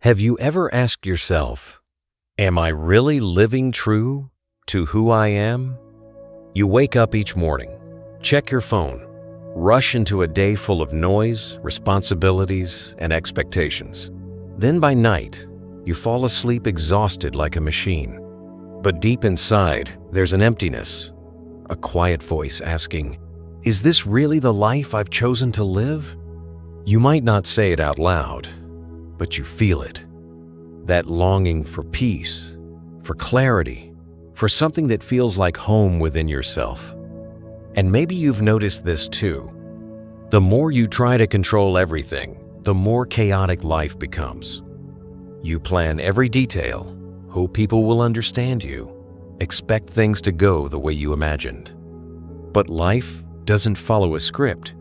Have you ever asked yourself, am I really living true to who I am? You wake up each morning, check your phone, rush into a day full of noise, responsibilities, and expectations. Then by night, you fall asleep exhausted like a machine. But deep inside, there's an emptiness, a quiet voice asking, is this really the life I've chosen to live? You might not say it out loud, but you feel it. That longing for peace, for clarity, for something that feels like home within yourself. And maybe you've noticed this too. The more you try to control everything, the more chaotic life becomes. You plan every detail, hope people will understand you, expect things to go the way you imagined. But life doesn't follow a script.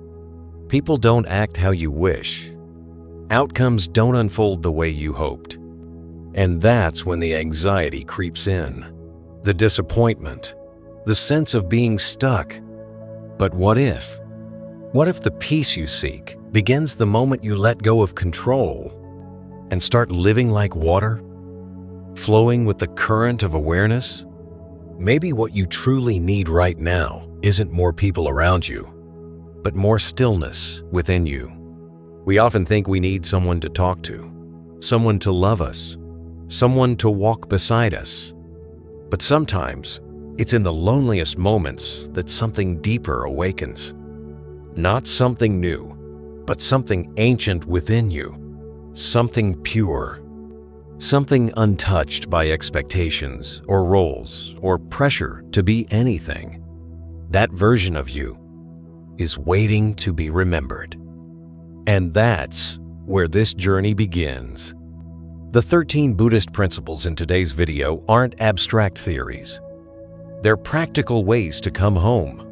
People don't act how you wish. Outcomes don't unfold the way you hoped. And that's when the anxiety creeps in, the disappointment, the sense of being stuck. But what if? What if the peace you seek begins the moment you let go of control and start living like water, flowing with the current of awareness? Maybe what you truly need right now isn't more people around you, but more stillness within you. We often think we need someone to talk to, someone to love us, someone to walk beside us. But sometimes, it's in the loneliest moments that something deeper awakens. Not something new, but something ancient within you, something pure, something untouched by expectations or roles or pressure to be anything. That version of you is waiting to be remembered. And that's where this journey begins. The 13 Buddhist principles in today's video aren't abstract theories. They're practical ways to come home,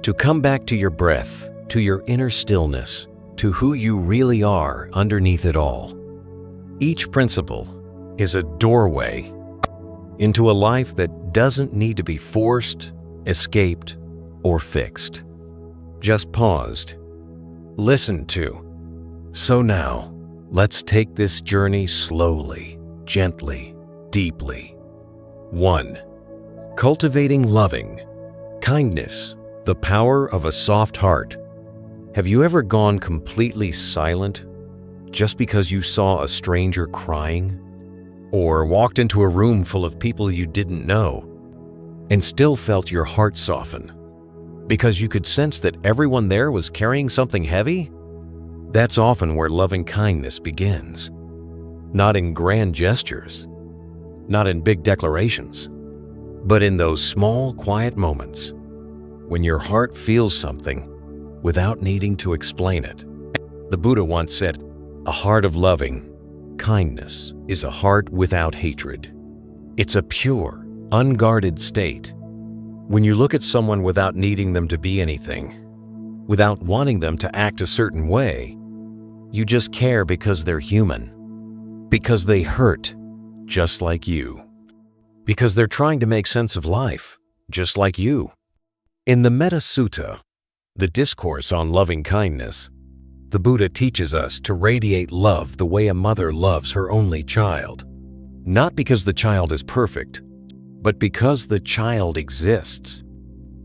to come back to your breath, to your inner stillness, to who you really are underneath it all. Each principle is a doorway into a life that doesn't need to be forced, escaped, or fixed. Just paused, listened to. So now, let's take this journey slowly, gently, deeply. 1. Cultivating loving kindness, the power of a soft heart. Have you ever gone completely silent just because you saw a stranger crying? Or walked into a room full of people you didn't know and still felt your heart soften because you could sense that everyone there was carrying something heavy? That's often where loving kindness begins. Not in grand gestures, not in big declarations, but in those small, quiet moments when your heart feels something without needing to explain it. The Buddha once said, "A heart of loving kindness is a heart without hatred." It's a pure, unguarded state. When you look at someone without needing them to be anything, without wanting them to act a certain way, you just care because they're human, because they hurt just like you, because they're trying to make sense of life just like you. In the Metta Sutta, the discourse on loving kindness, the Buddha teaches us to radiate love the way a mother loves her only child, not because the child is perfect, but because the child exists.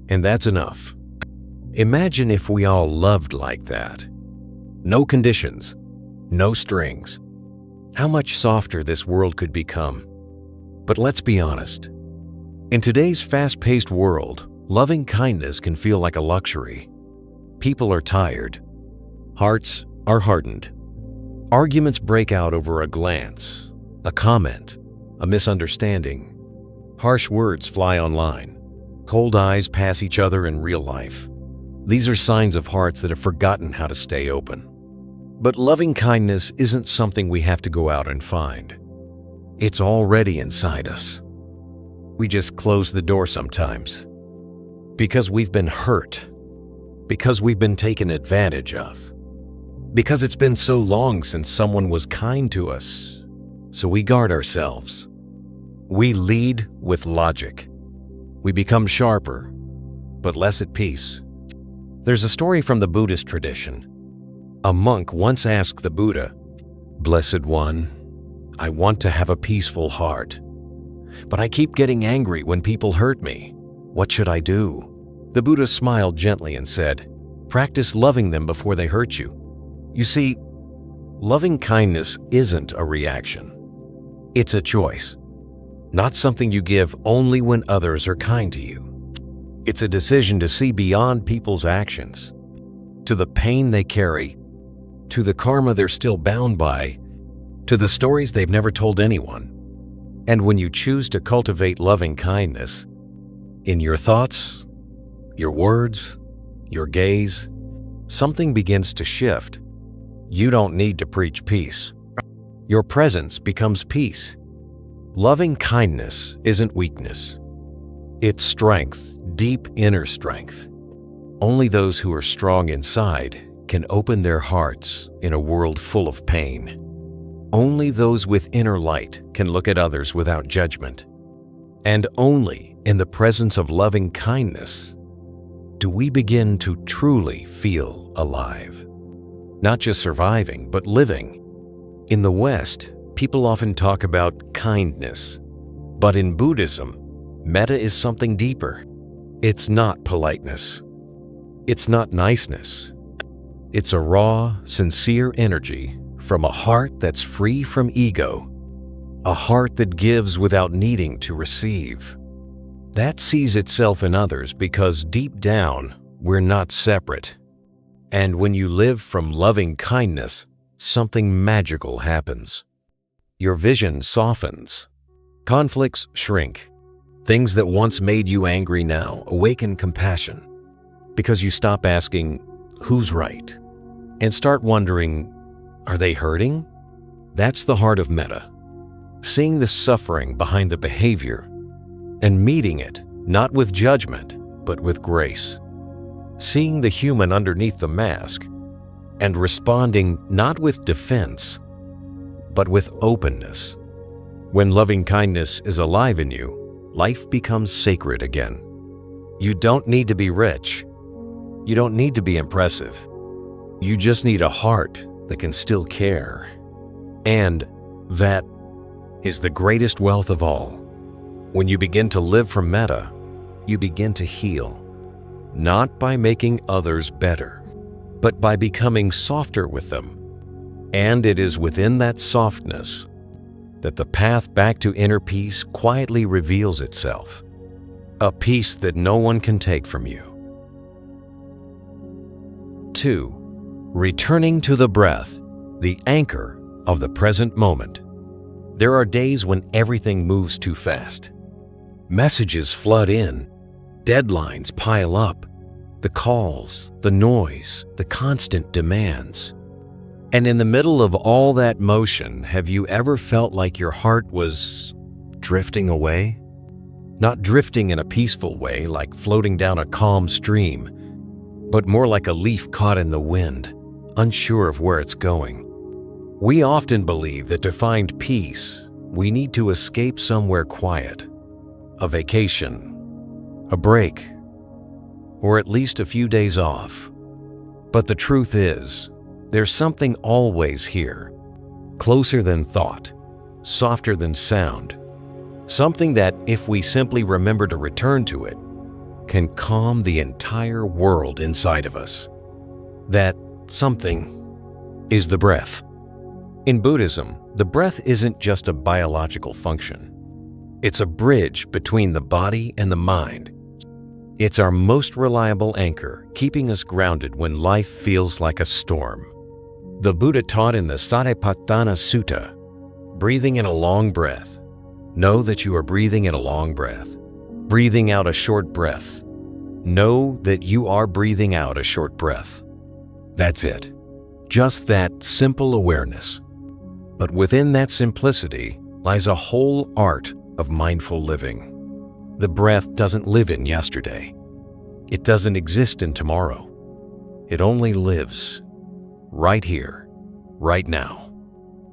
And that's enough. Imagine if we all loved like that. No conditions, no strings. How much softer this world could become. But let's be honest. In today's fast-paced world, loving kindness can feel like a luxury. People are tired. Hearts are hardened. Arguments break out over a glance, a comment, a misunderstanding. Harsh words fly online. Cold eyes pass each other in real life. These are signs of hearts that have forgotten how to stay open. But loving kindness isn't something we have to go out and find. It's already inside us. We just close the door sometimes. Because we've been hurt. Because we've been taken advantage of. Because it's been so long since someone was kind to us. So we guard ourselves. We lead with logic. We become sharper, but less at peace. There's a story from the Buddhist tradition. A monk once asked the Buddha, "Blessed One, I want to have a peaceful heart. But I keep getting angry when people hurt me. What should I do? The Buddha smiled gently and said, practice loving them before they hurt you. You see, loving kindness isn't a reaction. It's a choice, not something you give only when others are kind to you. It's a decision to see beyond people's actions, to the pain they carry, to the karma they're still bound by, to the stories they've never told anyone. And when you choose to cultivate loving kindness, in your thoughts, your words, your gaze, something begins to shift. You don't need to preach peace. Your presence becomes peace. Loving kindness isn't weakness. It's strength, deep inner strength. Only those who are strong inside can open their hearts in a world full of pain. Only those with inner light can look at others without judgment. And only in the presence of loving kindness do we begin to truly feel alive. Not just surviving, but living. In the West, people often talk about kindness. But in Buddhism, metta is something deeper. It's not politeness. It's not niceness. It's a raw, sincere energy from a heart that's free from ego, a heart that gives without needing to receive. That sees itself in others because deep down, we're not separate. And when you live from loving kindness, something magical happens. Your vision softens. Conflicts shrink. Things that once made you angry now awaken compassion because you stop asking, who's right? And start wondering, are they hurting? That's the heart of metta. Seeing the suffering behind the behavior and meeting it not with judgment, but with grace. Seeing the human underneath the mask and responding not with defense, but with openness. When loving kindness is alive in you, life becomes sacred again. You don't need to be rich. You don't need to be impressive. You just need a heart that can still care. And that is the greatest wealth of all. When you begin to live from metta, you begin to heal. Not by making others better, but by becoming softer with them. And it is within that softness that the path back to inner peace quietly reveals itself. A peace that no one can take from you. 2. Returning to the breath, the anchor of the present moment. There are days when everything moves too fast. Messages flood in, deadlines pile up, the calls, the noise, the constant demands. And in the middle of all that motion, have you ever felt like your heart was drifting away? Not drifting in a peaceful way, like floating down a calm stream, but more like a leaf caught in the wind, unsure of where it's going. We often believe that to find peace, we need to escape somewhere quiet. A vacation, a break, or at least a few days off. But the truth is, there's something always here, closer than thought, softer than sound, something that, if we simply remember to return to it, can calm the entire world inside of us. That something is the breath. In Buddhism, the breath isn't just a biological function. It's a bridge between the body and the mind. It's our most reliable anchor, keeping us grounded when life feels like a storm. The Buddha taught in the Satipatthana Sutta, breathing in a long breath. Know that you are breathing in a long breath. Breathing out a short breath. Know that you are breathing out a short breath. That's it. Just that simple awareness. But within that simplicity lies a whole art of mindful living. The breath doesn't live in yesterday. It doesn't exist in tomorrow. It only lives right here, right now.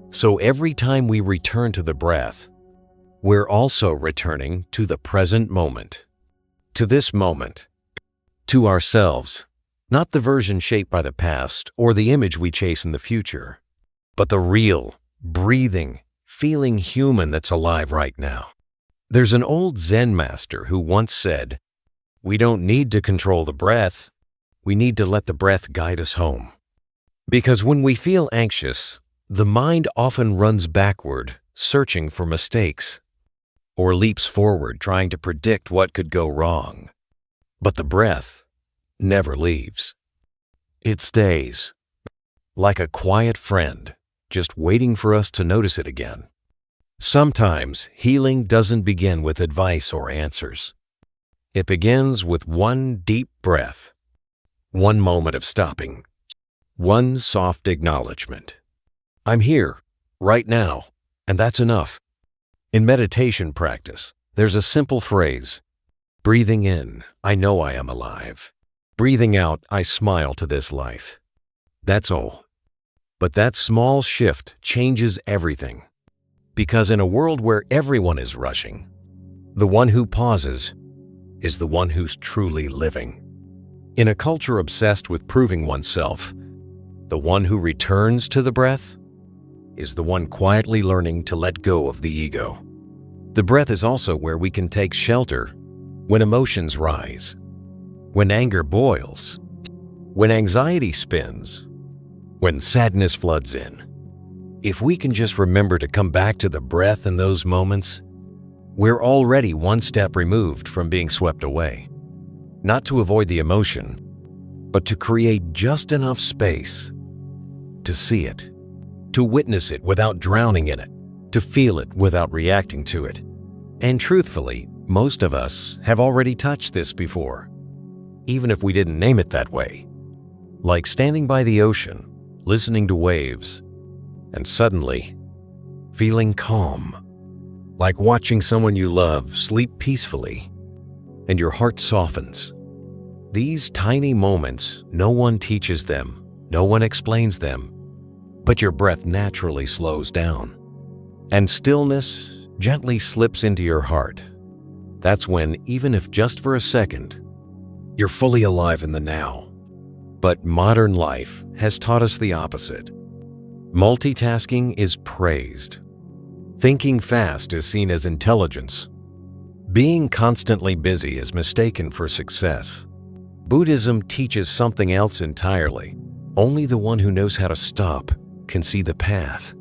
So every time we return to the breath, we're also returning to the present moment, to this moment, to ourselves, not the version shaped by the past or the image we chase in the future, but the real, breathing, feeling human that's alive right now. There's an old Zen master who once said, "We don't need to control the breath. We need to let the breath guide us home." Because when we feel anxious, the mind often runs backward, searching for mistakes, or leaps forward, trying to predict what could go wrong. But the breath never leaves. It stays, like a quiet friend, just waiting for us to notice it again. Sometimes healing doesn't begin with advice or answers. It begins with one deep breath, one moment of stopping, one soft acknowledgement. I'm here, right now, and that's enough. In meditation practice, there's a simple phrase: breathing in, I know I am alive. Breathing out, I smile to this life. That's all. But that small shift changes everything. Because in a world where everyone is rushing, the one who pauses is the one who's truly living. In a culture obsessed with proving oneself, the one who returns to the breath is the one quietly learning to let go of the ego. The breath is also where we can take shelter when emotions rise, when anger boils, when anxiety spins, when sadness floods in. If we can just remember to come back to the breath in those moments, we're already one step removed from being swept away. Not to avoid the emotion, but to create just enough space to see it, to witness it without drowning in it, to feel it without reacting to it. And truthfully, most of us have already touched this before, even if we didn't name it that way. Like standing by the ocean, listening to waves, and suddenly feeling calm. Like watching someone you love sleep peacefully, and your heart softens. These tiny moments, no one teaches them, no one explains them, but your breath naturally slows down, and stillness gently slips into your heart. That's when, even if just for a second, you're fully alive in the now. But modern life has taught us the opposite. Multitasking is praised. Thinking fast is seen as intelligence. Being constantly busy is mistaken for success. Buddhism teaches something else entirely. Only the one who knows how to stop can see the path.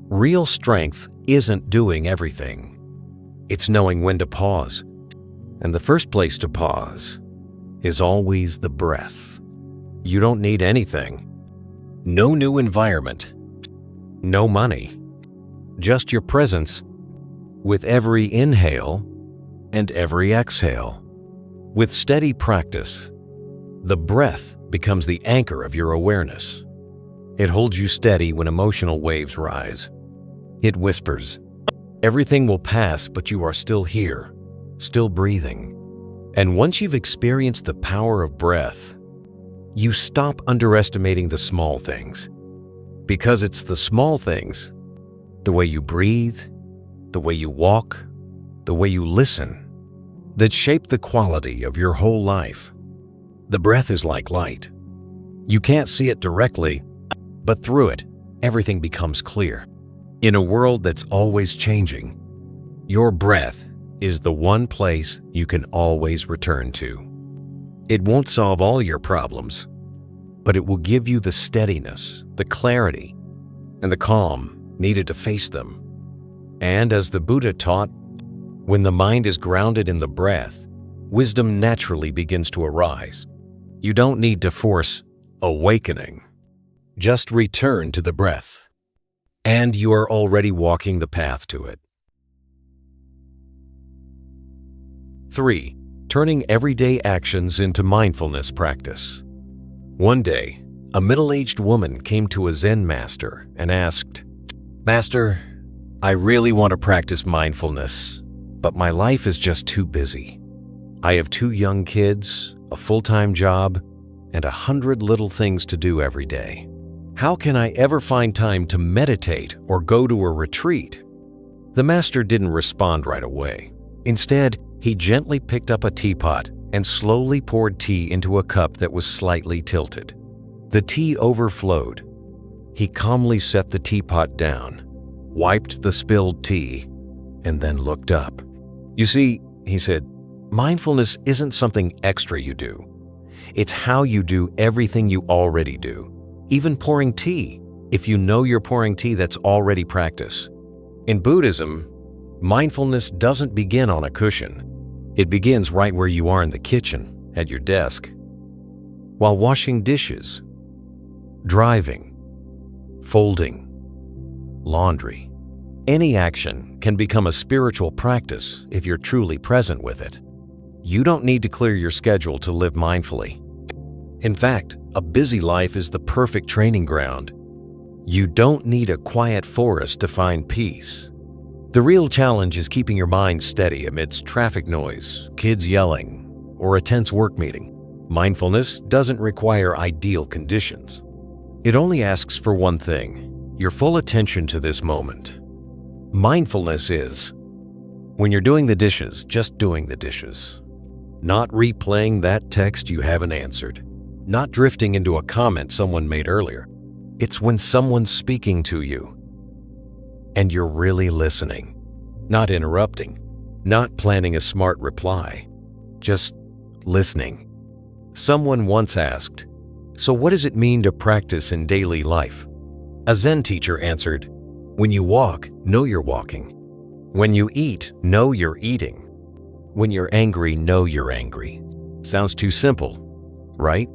Real strength isn't doing everything. It's knowing when to pause. And the first place to pause is always the breath. You don't need anything. No new environment. No money. Just your presence with every inhale and every exhale. With steady practice, the breath becomes the anchor of your awareness. It holds you steady when emotional waves rise. It whispers, everything will pass, but you are still here, still breathing. And once you've experienced the power of breath, you stop underestimating the small things. Because it's the small things, the way you breathe, the way you walk, the way you listen, that shape the quality of your whole life. The breath is like light. You can't see it directly, but through it, everything becomes clear. In a world that's always changing, your breath is the one place you can always return to. It won't solve all your problems, but it will give you the steadiness, the clarity, and the calm needed to face them. And as the Buddha taught, when the mind is grounded in the breath, wisdom naturally begins to arise. You don't need to force awakening. Just return to the breath, and you are already walking the path to it. 3. Turning everyday actions into mindfulness practice. One day, a middle-aged woman came to a Zen master and asked, "Master, I really want to practice mindfulness, but my life is just too busy. I have 2 young kids, a full-time job, and 100 little things to do every day. How can I ever find time to meditate or go to a retreat?" The master didn't respond right away. Instead, he gently picked up a teapot and slowly poured tea into a cup that was slightly tilted. The tea overflowed. He calmly set the teapot down, wiped the spilled tea, and then looked up. "You see," he said, "mindfulness isn't something extra you do. It's how you do everything you already do. Even pouring tea. If you know you're pouring tea, that's already practice." In Buddhism, mindfulness doesn't begin on a cushion. It begins right where you are in the kitchen, at your desk, while washing dishes, driving, folding, laundry. Any action can become a spiritual practice if you're truly present with it. You don't need to clear your schedule to live mindfully. In fact, a busy life is the perfect training ground. You don't need a quiet forest to find peace. The real challenge is keeping your mind steady amidst traffic noise, kids yelling, or a tense work meeting. Mindfulness doesn't require ideal conditions. It only asks for one thing: your full attention to this moment. Mindfulness is, when you're doing the dishes, just doing the dishes. Not replaying that text you haven't answered. Not drifting into a comment someone made earlier. It's when someone's speaking to you and you're really listening, not interrupting, not planning a smart reply, just listening. Someone once asked, "So what does it mean to practice in daily life?" A Zen teacher answered, "When you walk, know you're walking. When you eat, know you're eating. When you're angry, know you're angry." Sounds too simple, right?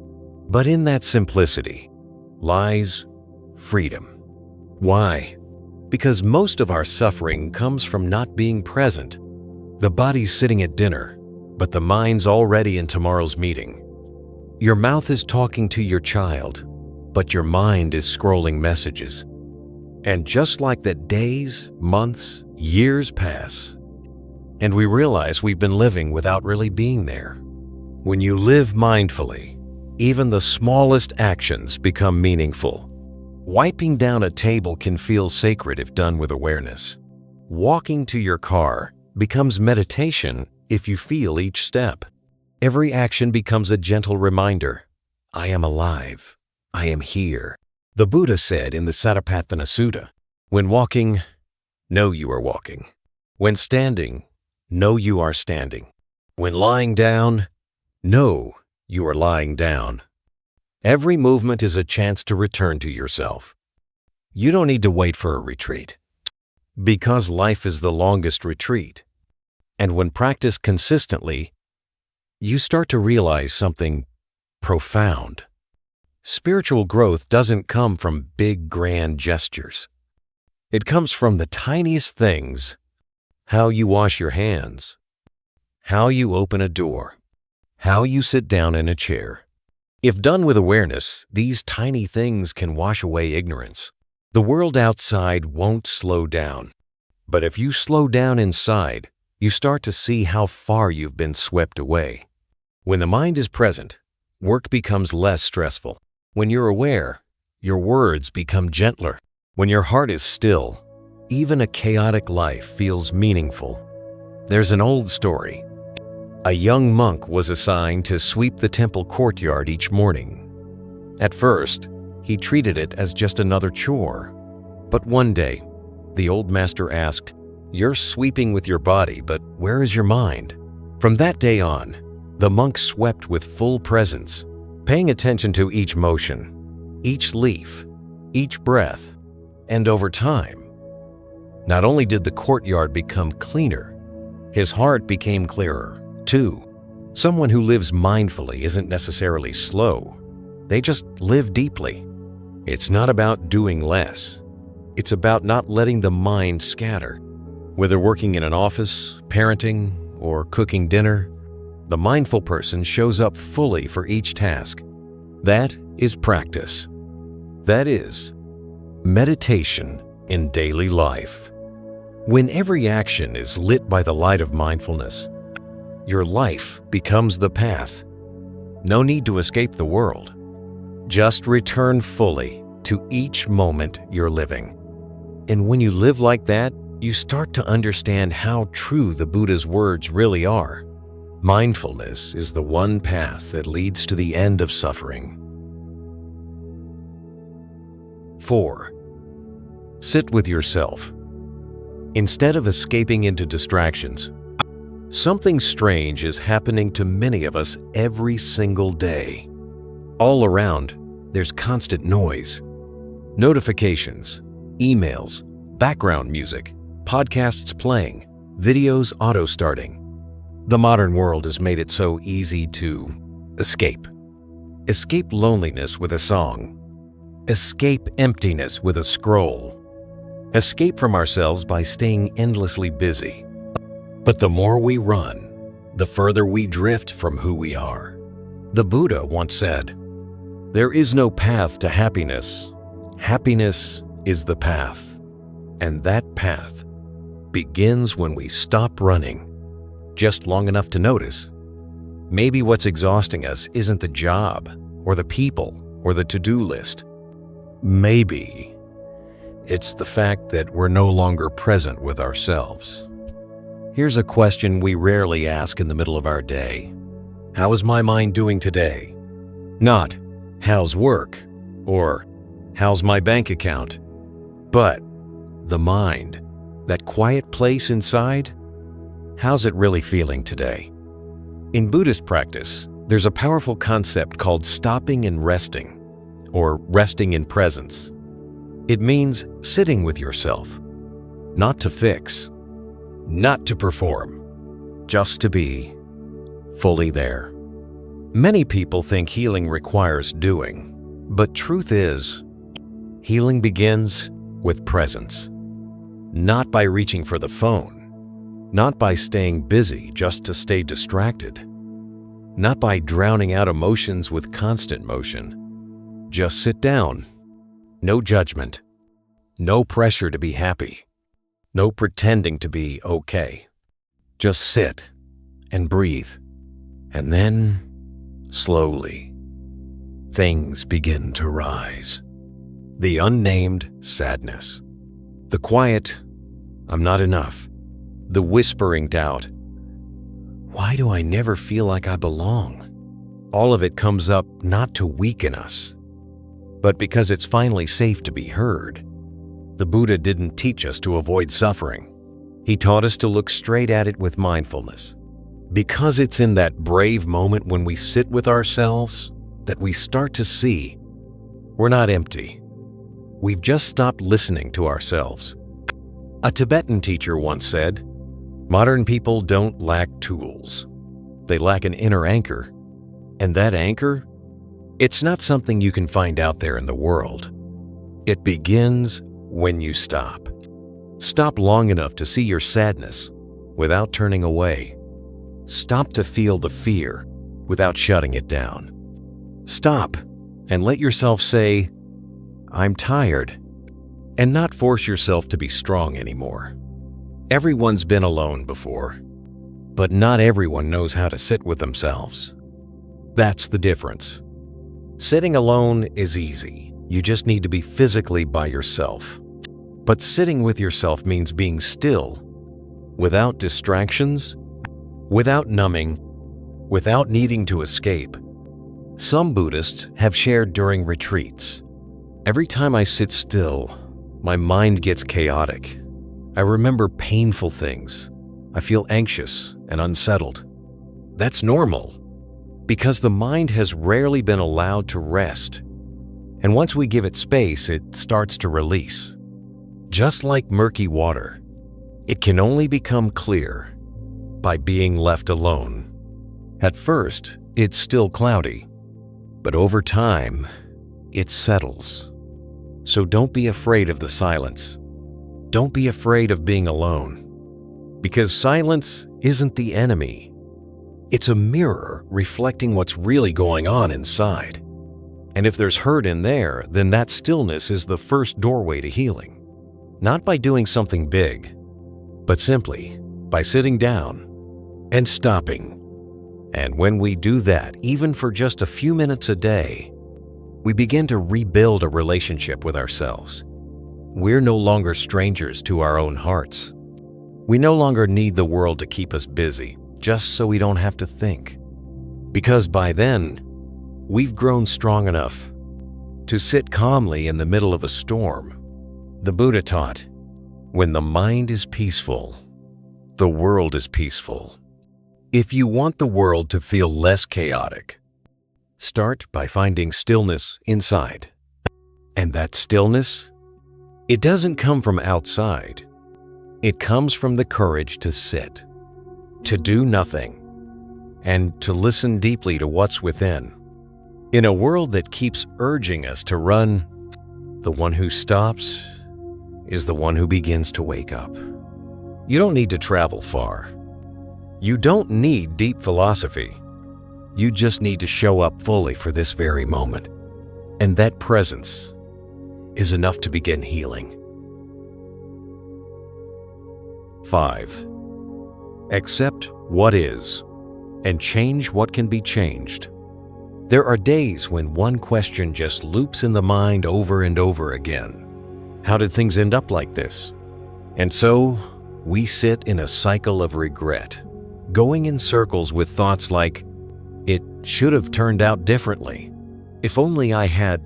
But in that simplicity lies freedom. Why? Because most of our suffering comes from not being present. The body's sitting at dinner, but the mind's already in tomorrow's meeting. Your mouth is talking to your child, but your mind is scrolling messages. And just like that, days, months, years pass, and we realize we've been living without really being there. When you live mindfully, even the smallest actions become meaningful. Wiping down a table can feel sacred if done with awareness. Walking to your car becomes meditation if you feel each step. Every action becomes a gentle reminder, I am alive, I am here. The Buddha said in the Satipatthana Sutta, when walking, know you are walking. When standing, know you are standing. When lying down, know you are lying down. Every movement is a chance to return to yourself. You don't need to wait for a retreat, because life is the longest retreat. And when practiced consistently, you start to realize something profound. Spiritual growth doesn't come from big, grand gestures. It comes from the tiniest things: how you wash your hands, how you open a door, how you sit down in a chair. If done with awareness, these tiny things can wash away ignorance. The world outside won't slow down. But if you slow down inside, you start to see how far you've been swept away. When the mind is present, work becomes less stressful. When you're aware, your words become gentler. When your heart is still, even a chaotic life feels meaningful. There's an old story. A young monk was assigned to sweep the temple courtyard each morning. At first, he treated it as just another chore. But one day, the old master asked, "You're sweeping with your body, but where is your mind?" From that day on, the monk swept with full presence, paying attention to each motion, each leaf, each breath. And over time, not only did the courtyard become cleaner, his heart became clearer. 2. Someone who lives mindfully isn't necessarily slow. They just live deeply. It's not about doing less. It's about not letting the mind scatter. Whether working in an office, parenting, or cooking dinner, the mindful person shows up fully for each task. That is practice. That is meditation in daily life. When every action is lit by the light of mindfulness, your life becomes the path. No need to escape the world. Just return fully to each moment you're living. And when you live like that, you start to understand how true the Buddha's words really are. Mindfulness is the one path that leads to the end of suffering. 4. Sit with yourself. Instead of escaping into distractions, something strange is happening to many of us every single day. All around, there's constant noise. Notifications, emails, background music, podcasts playing, videos auto-starting. The modern world has made it so easy to escape. Escape loneliness with a song. Escape emptiness with a scroll. Escape from ourselves by staying endlessly busy. But the more we run, the further we drift from who we are. The Buddha once said, "There is no path to happiness. Happiness is the path. And that path begins when we stop running, just long enough to notice. Maybe what's exhausting us isn't the job, or the people, or the to-do list. Maybe it's the fact that we're no longer present with ourselves." Here's a question we rarely ask in the middle of our day. How is my mind doing today? Not, how's work? Or, how's my bank account? But, the mind, that quiet place inside, how's it really feeling today? In Buddhist practice, there's a powerful concept called stopping and resting, or resting in presence. It means sitting with yourself, not to fix, not to perform, just to be fully there. Many people think healing requires doing, but truth is, healing begins with presence. Not by reaching for the phone, not by staying busy just to stay distracted, not by drowning out emotions with constant motion. Just sit down. No judgment. No pressure to be happy. No pretending to be okay. Just sit and breathe. And then, slowly, things begin to rise. The unnamed sadness. The quiet, "I'm not enough." The whispering doubt, "Why do I never feel like I belong?" All of it comes up not to weaken us, but because it's finally safe to be heard. The Buddha didn't teach us to avoid suffering. He taught us to look straight at it with mindfulness. Because it's in that brave moment when we sit with ourselves that we start to see we're not empty. We've just stopped listening to ourselves. A Tibetan teacher once said, "Modern people don't lack tools. They lack an inner anchor. And that anchor, it's not something you can find out there in the world. It begins when you stop. Stop long enough to see your sadness without turning away. Stop to feel the fear without shutting it down. Stop and let yourself say, 'I'm tired,' and not force yourself to be strong anymore. Everyone's been alone before, but not everyone knows how to sit with themselves. That's the difference. Sitting alone is easy. You just need to be physically by yourself. But sitting with yourself means being still, without distractions, without numbing, without needing to escape. Some Buddhists have shared during retreats, "Every time I sit still, my mind gets chaotic. I remember painful things. I feel anxious and unsettled." That's normal, because the mind has rarely been allowed to rest. And once we give it space, it starts to release. Just like murky water, it can only become clear by being left alone. At first, it's still cloudy, but over time, it settles. So don't be afraid of the silence. Don't be afraid of being alone, because silence isn't the enemy. It's a mirror reflecting what's really going on inside. And if there's hurt in there, then that stillness is the first doorway to healing. Not by doing something big, but simply by sitting down and stopping. And when we do that, even for just a few minutes a day, we begin to rebuild a relationship with ourselves. We're no longer strangers to our own hearts. We no longer need the world to keep us busy, just so we don't have to think. Because by then, we've grown strong enough to sit calmly in the middle of a storm. The Buddha taught, When the mind is peaceful, the world is peaceful. If you want the world to feel less chaotic, start by finding stillness inside. And that stillness, it doesn't come from outside. It comes from the courage to sit, to do nothing, and to listen deeply to what's within. In a world that keeps urging us to run, the one who stops is the one who begins to wake up. You don't need to travel far. You don't need deep philosophy. You just need to show up fully for this very moment. And that presence is enough to begin healing. 5. Accept what is and change what can be changed. There are days when one question just loops in the mind over and over again. How did things end up like this? And so we sit in a cycle of regret, going in circles with thoughts like, it should have turned out differently. If only I had,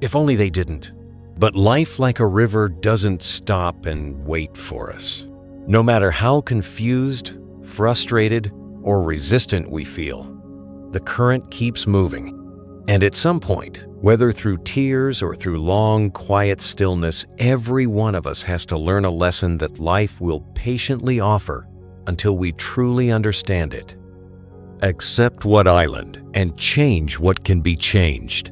if only they didn't. But life, like a river, doesn't stop and wait for us. No matter how confused, frustrated, or resistant we feel, the current keeps moving. And at some point, whether through tears or through long, quiet stillness, every one of us has to learn a lesson that life will patiently offer until we truly understand it. Accept what island and change what can be changed.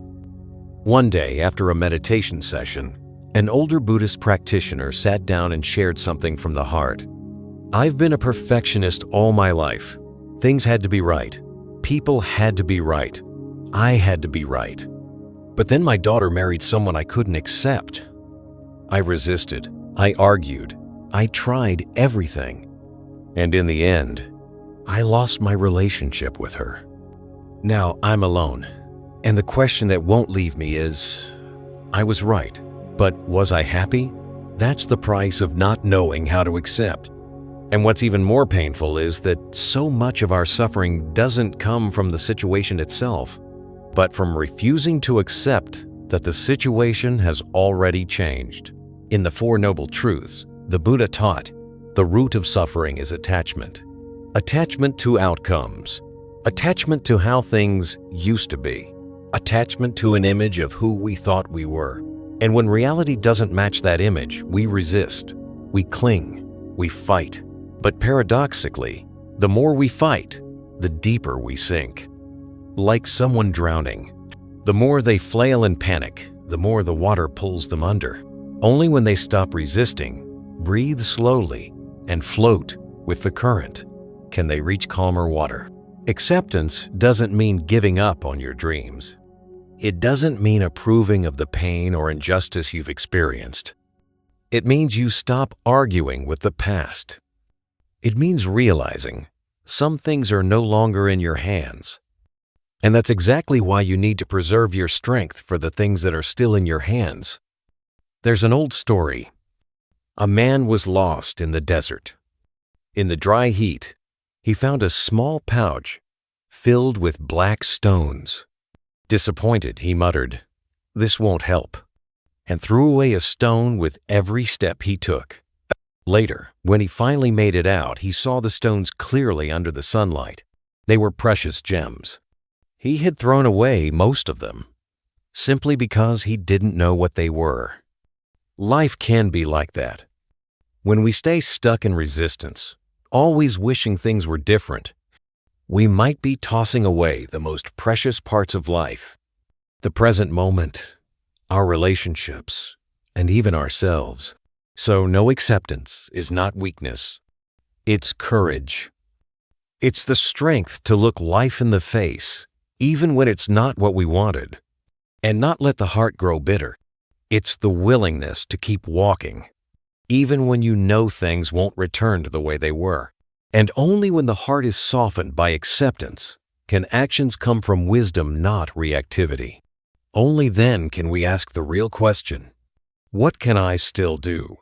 One day, after a meditation session, an older Buddhist practitioner sat down and shared something from the heart. I've been a perfectionist all my life. Things had to be right. People had to be right. I had to be right. But then my daughter married someone I couldn't accept. I resisted. I argued. I tried everything. And in the end, I lost my relationship with her. Now I'm alone. And the question that won't leave me is, I was right, but was I happy? That's the price of not knowing how to accept. And what's even more painful is that so much of our suffering doesn't come from the situation itself, but from refusing to accept that the situation has already changed. In the Four Noble Truths, the Buddha taught, the root of suffering is attachment. Attachment to outcomes. Attachment to how things used to be. Attachment to an image of who we thought we were. And when reality doesn't match that image, we resist, we cling, we fight. But paradoxically, the more we fight, the deeper we sink. Like someone drowning. The more they flail and panic, the more the water pulls them under. Only when they stop resisting, breathe slowly, and float with the current can they reach calmer water. Acceptance doesn't mean giving up on your dreams. It doesn't mean approving of the pain or injustice you've experienced. It means you stop arguing with the past. It means realizing some things are no longer in your hands. And that's exactly why you need to preserve your strength for the things that are still in your hands. There's an old story. A man was lost in the desert. In the dry heat, he found a small pouch filled with black stones. Disappointed, he muttered, "This won't help," and threw away a stone with every step he took. Later, when he finally made it out, he saw the stones clearly under the sunlight. They were precious gems. He had thrown away most of them, simply because he didn't know what they were. Life can be like that. When we stay stuck in resistance, always wishing things were different, we might be tossing away the most precious parts of life, the present moment, our relationships, and even ourselves. So no acceptance is not weakness. It's courage. It's the strength to look life in the face, even when it's not what we wanted, and not let the heart grow bitter. It's the willingness to keep walking, even when you know things won't return to the way they were. And only when the heart is softened by acceptance can actions come from wisdom, not reactivity. Only then can we ask the real question, what can I still do?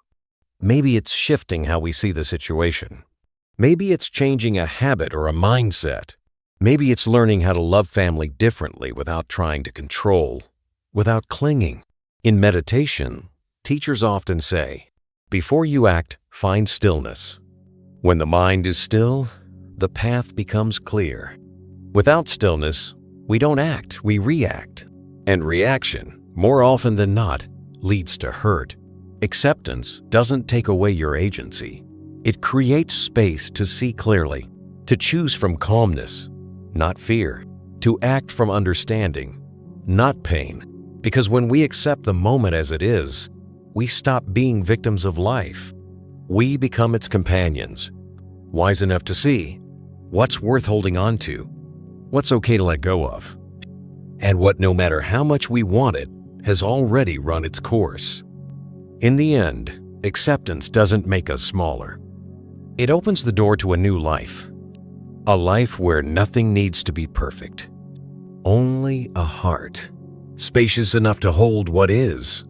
Maybe it's shifting how we see the situation. Maybe it's changing a habit or a mindset. Maybe it's learning how to love family differently without trying to control, without clinging. In meditation, teachers often say, Before you act, find stillness. When the mind is still, the path becomes clear. Without stillness, we don't act, we react. And reaction, more often than not, leads to hurt. Acceptance doesn't take away your agency. It creates space to see clearly, to choose from calmness, not fear, to act from understanding, not pain. Because when we accept the moment as it is, we stop being victims of life. We become its companions, wise enough to see what's worth holding on to, what's okay to let go of, and what, no matter how much we want it, has already run its course. In the end, acceptance doesn't make us smaller. It opens the door to a new life, a life where nothing needs to be perfect. Only a heart, spacious enough to hold what is,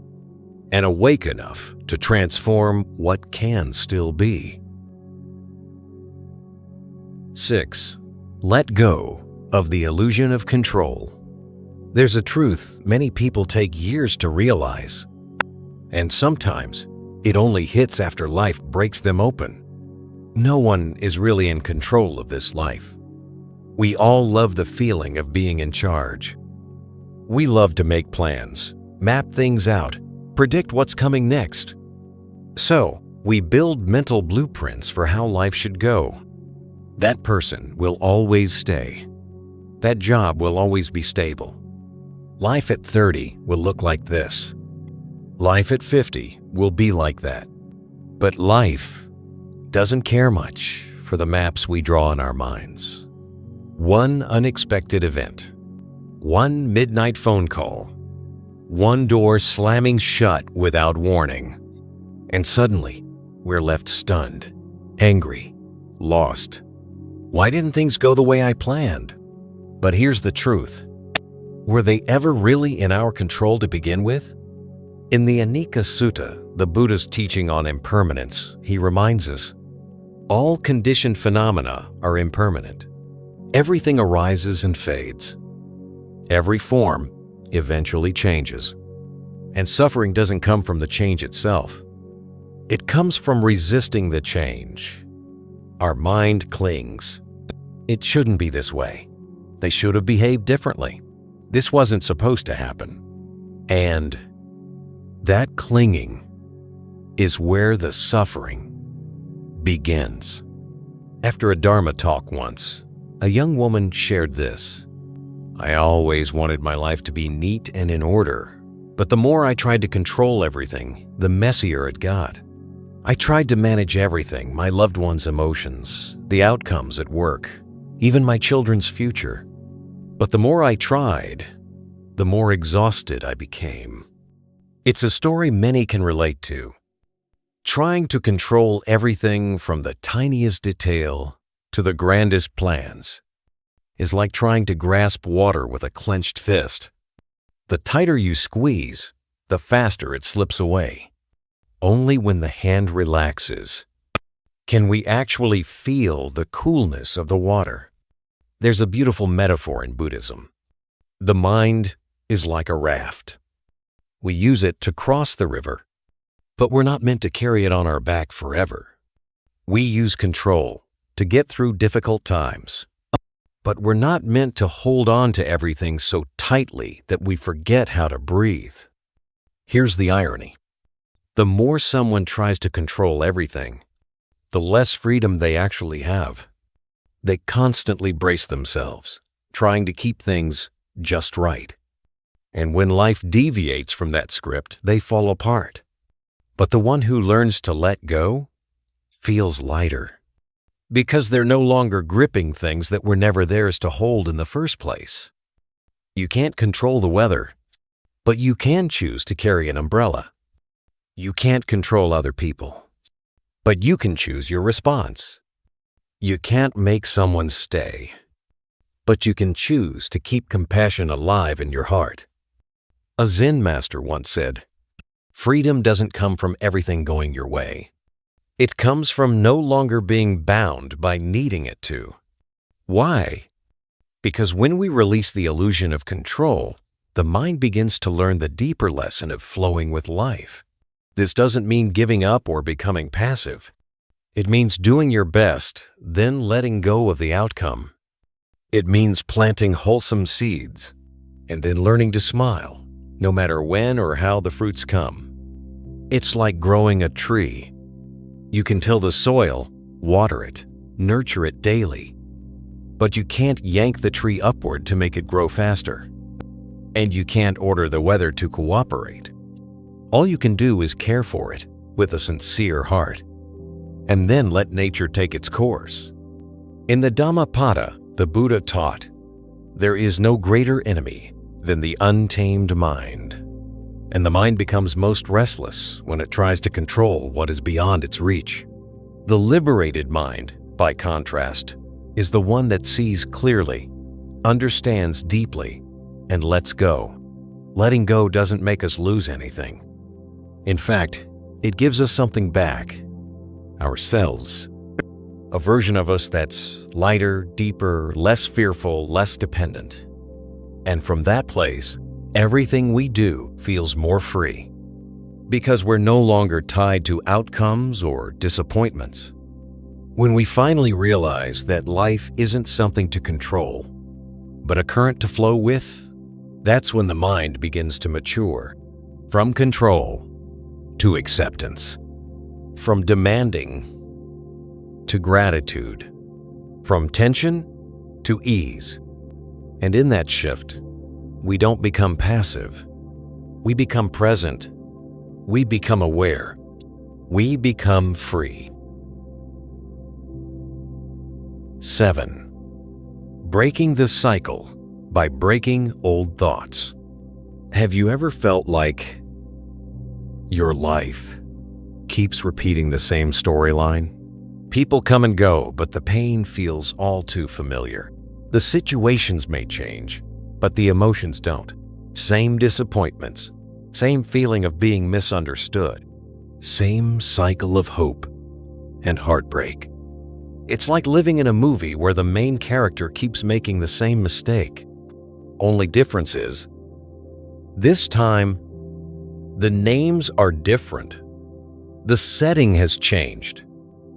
and awake enough to transform what can still be. 6. Let go of the illusion of control. There's a truth many people take years to realize, and sometimes it only hits after life breaks them open. No one is really in control of this life. We all love the feeling of being in charge. We love to make plans, map things out, predict what's coming next. So, we build mental blueprints for how life should go. That person will always stay. That job will always be stable. Life at 30 will look like this. Life at 50 will be like that. But life doesn't care much for the maps we draw in our minds. One unexpected event, one midnight phone call, one door slamming shut without warning, and suddenly we're left stunned, angry, lost. Why didn't things go the way I planned? But here's the truth. Were they ever really in our control to begin with? In the Anika Sutta, the Buddhist teaching on impermanence, he reminds us, all conditioned phenomena are impermanent. Everything arises and fades. Every form eventually changes. And suffering doesn't come from the change itself. It comes from resisting the change. Our mind clings. It shouldn't be this way. They should have behaved differently. This wasn't supposed to happen. And that clinging is where the suffering begins. After a Dharma talk once, a young woman shared this. I always wanted my life to be neat and in order, but the more I tried to control everything, the messier it got. I tried to manage everything, my loved ones' emotions, the outcomes at work, even my children's future. But the more I tried, the more exhausted I became. It's a story many can relate to. Trying to control everything from the tiniest detail to the grandest plans is like trying to grasp water with a clenched fist. The tighter you squeeze, the faster it slips away. Only when the hand relaxes can we actually feel the coolness of the water. There's a beautiful metaphor in Buddhism. The mind is like a raft. We use it to cross the river, but we're not meant to carry it on our back forever. We use control to get through difficult times, but we're not meant to hold on to everything so tightly that we forget how to breathe. Here's the irony. The more someone tries to control everything, the less freedom they actually have. They constantly brace themselves, trying to keep things just right. And when life deviates from that script, they fall apart. But the one who learns to let go feels lighter, because they're no longer gripping things that were never theirs to hold in the first place. You can't control the weather, but you can choose to carry an umbrella. You can't control other people, but you can choose your response. You can't make someone stay, but you can choose to keep compassion alive in your heart. A Zen master once said, "Freedom doesn't come from everything going your way. It comes from no longer being bound by needing it to." Why? Because when we release the illusion of control, the mind begins to learn the deeper lesson of flowing with life. This doesn't mean giving up or becoming passive. It means doing your best, then letting go of the outcome. It means planting wholesome seeds, and then learning to smile, no matter when or how the fruits come. It's like growing a tree. You can till the soil, water it, nurture it daily, but you can't yank the tree upward to make it grow faster. And you can't order the weather to cooperate. All you can do is care for it with a sincere heart, and then let nature take its course. In the Dhammapada, the Buddha taught, there is no greater enemy than the untamed mind, and the mind becomes most restless when it tries to control what is beyond its reach. The liberated mind, by contrast, is the one that sees clearly, understands deeply, and lets go. Letting go doesn't make us lose anything. In fact, it gives us something back, ourselves. A version of us that's lighter, deeper, less fearful, less dependent. And from that place, everything we do feels more free, because we're no longer tied to outcomes or disappointments. When we finally realize that life isn't something to control, but a current to flow with, that's when the mind begins to mature, from control to acceptance, from demanding to gratitude, from tension to ease. And in that shift, we don't become passive. We become present. We become aware. We become free. 7. Breaking the cycle by breaking old thoughts. Have you ever felt like your life keeps repeating the same storyline? People come and go, but the pain feels all too familiar. The situations may change, but the emotions don't. Same disappointments, same feeling of being misunderstood, same cycle of hope and heartbreak. It's like living in a movie where the main character keeps making the same mistake. Only difference is, this time, the names are different. The setting has changed,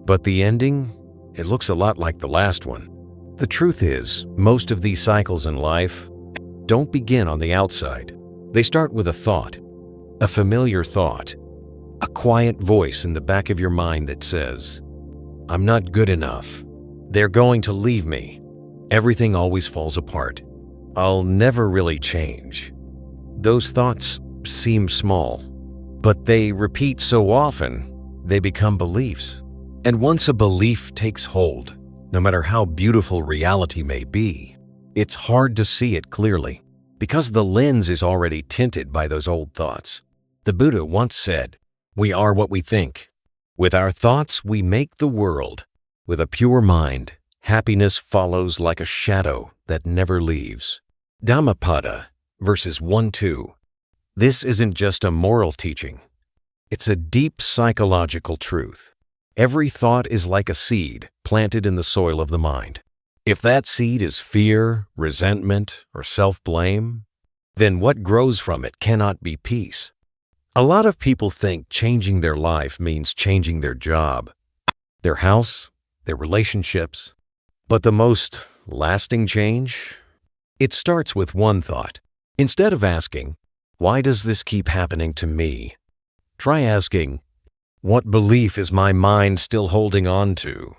but the ending, it looks a lot like the last one. The truth is, most of these cycles in life don't begin on the outside. They start with a thought, a familiar thought, a quiet voice in the back of your mind that says, I'm not good enough. They're going to leave me. Everything always falls apart. I'll never really change. Those thoughts seem small, but they repeat so often, they become beliefs. And once a belief takes hold, no matter how beautiful reality may be, it's hard to see it clearly because the lens is already tinted by those old thoughts. The Buddha once said, "We are what we think. With our thoughts, we make the world. With a pure mind, happiness follows like a shadow that never leaves." Dhammapada, verses 1-2. This isn't just a moral teaching. It's a deep psychological truth. Every thought is like a seed planted in the soil of the mind. If that seed is fear, resentment, or self-blame, then what grows from it cannot be peace. A lot of people think changing their life means changing their job, their house, their relationships. But the most lasting change? It starts with one thought. Instead of asking, "Why does this keep happening to me?" try asking, "What belief is my mind still holding on to?"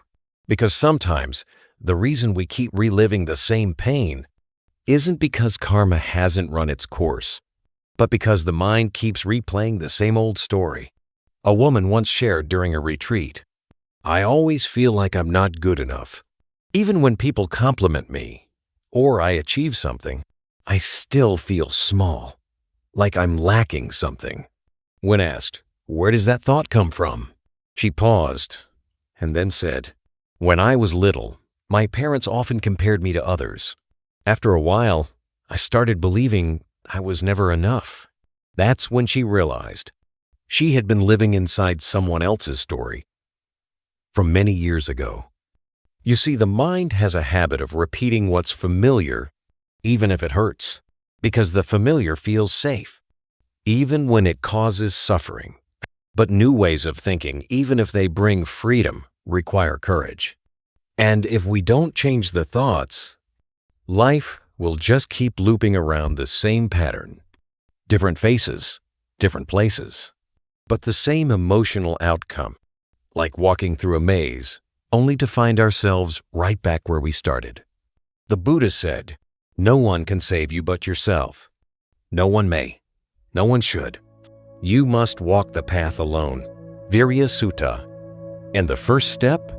Because sometimes the reason we keep reliving the same pain isn't because karma hasn't run its course, but because the mind keeps replaying the same old story. A woman once shared during a retreat, "I always feel like I'm not good enough. Even when people compliment me or I achieve something, I still feel small, like I'm lacking something." When asked, "Where does that thought come from?" she paused and then said, "When I was little, my parents often compared me to others. After a while, I started believing I was never enough." That's when she realized she had been living inside someone else's story from many years ago. You see, the mind has a habit of repeating what's familiar, even if it hurts, because the familiar feels safe, even when it causes suffering. But new ways of thinking, even if they bring freedom, require courage. And if we don't change the thoughts, life will just keep looping around the same pattern. Different faces, different places, but the same emotional outcome, like walking through a maze, only to find ourselves right back where we started. The Buddha said, "No one can save you but yourself. No one may. No one should. You must walk the path alone." Virya Sutta. And the first step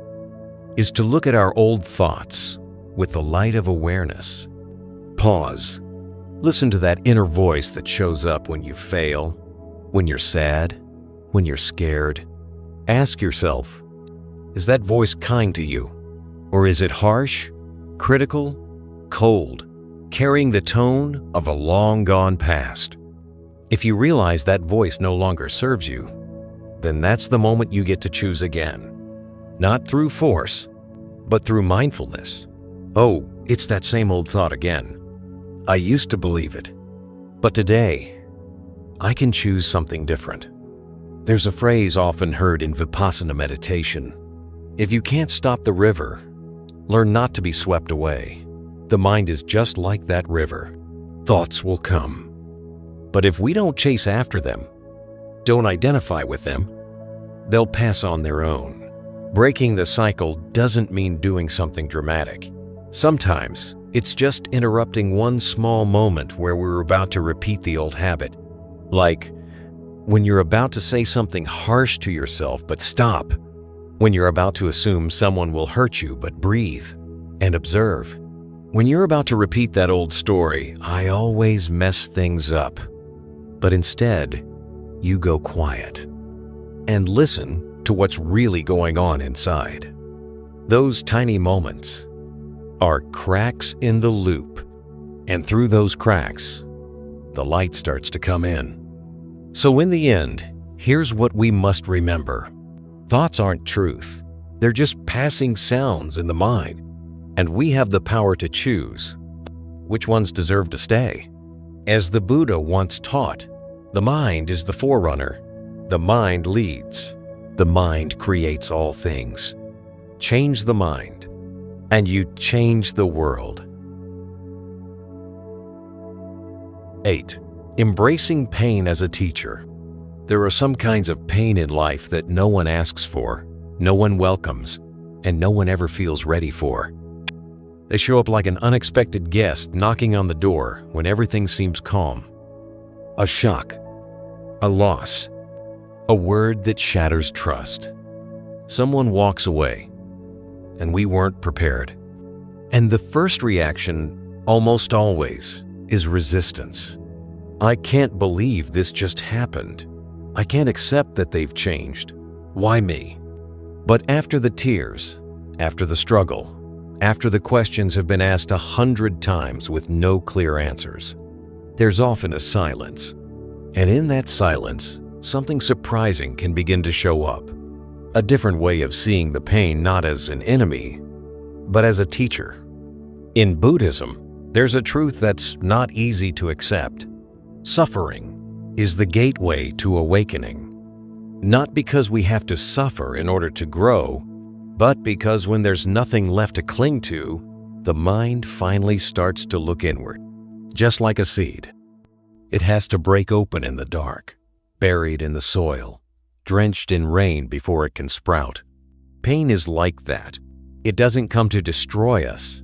is to look at our old thoughts with the light of awareness. Pause. Listen to that inner voice that shows up when you fail, when you're sad, when you're scared. Ask yourself, is that voice kind to you? Or is it harsh, critical, cold, carrying the tone of a long-gone past? If you realize that voice no longer serves you, then that's the moment you get to choose again. Not through force, but through mindfulness. Oh, it's that same old thought again. I used to believe it, but today, I can choose something different. There's a phrase often heard in Vipassana meditation. If you can't stop the river, learn not to be swept away. The mind is just like that river. Thoughts will come. But if we don't chase after them, don't identify with them, they'll pass on their own. Breaking the cycle doesn't mean doing something dramatic. Sometimes, it's just interrupting one small moment where we're about to repeat the old habit. Like, when you're about to say something harsh to yourself, but stop. When you're about to assume someone will hurt you, but breathe and observe. When you're about to repeat that old story, "I always mess things up," but instead, you go quiet and listen to what's really going on inside. Those tiny moments are cracks in the loop, and through those cracks, the light starts to come in. So in the end, here's what we must remember. Thoughts aren't truth. They're just passing sounds in the mind, and we have the power to choose which ones deserve to stay. As the Buddha once taught, the mind is the forerunner. The mind leads. The mind creates all things. Change the mind, and you change the world. 8. Embracing pain as a teacher. There are some kinds of pain in life that no one asks for, no one welcomes, and no one ever feels ready for. They show up like an unexpected guest knocking on the door when everything seems calm. A shock, a loss, a word that shatters trust. Someone walks away, and we weren't prepared. And the first reaction, almost always, is resistance. I can't believe this just happened. I can't accept that they've changed. Why me? But after the tears, after the struggle, after the questions have been asked 100 times with no clear answers, there's often a silence. And in that silence, something surprising can begin to show up. A different way of seeing the pain not as an enemy, but as a teacher. In Buddhism, there's a truth that's not easy to accept. Suffering is the gateway to awakening. Not because we have to suffer in order to grow, but because when there's nothing left to cling to, the mind finally starts to look inward. Just like a seed, it has to break open in the dark, buried in the soil, drenched in rain before it can sprout. Pain is like that. It doesn't come to destroy us.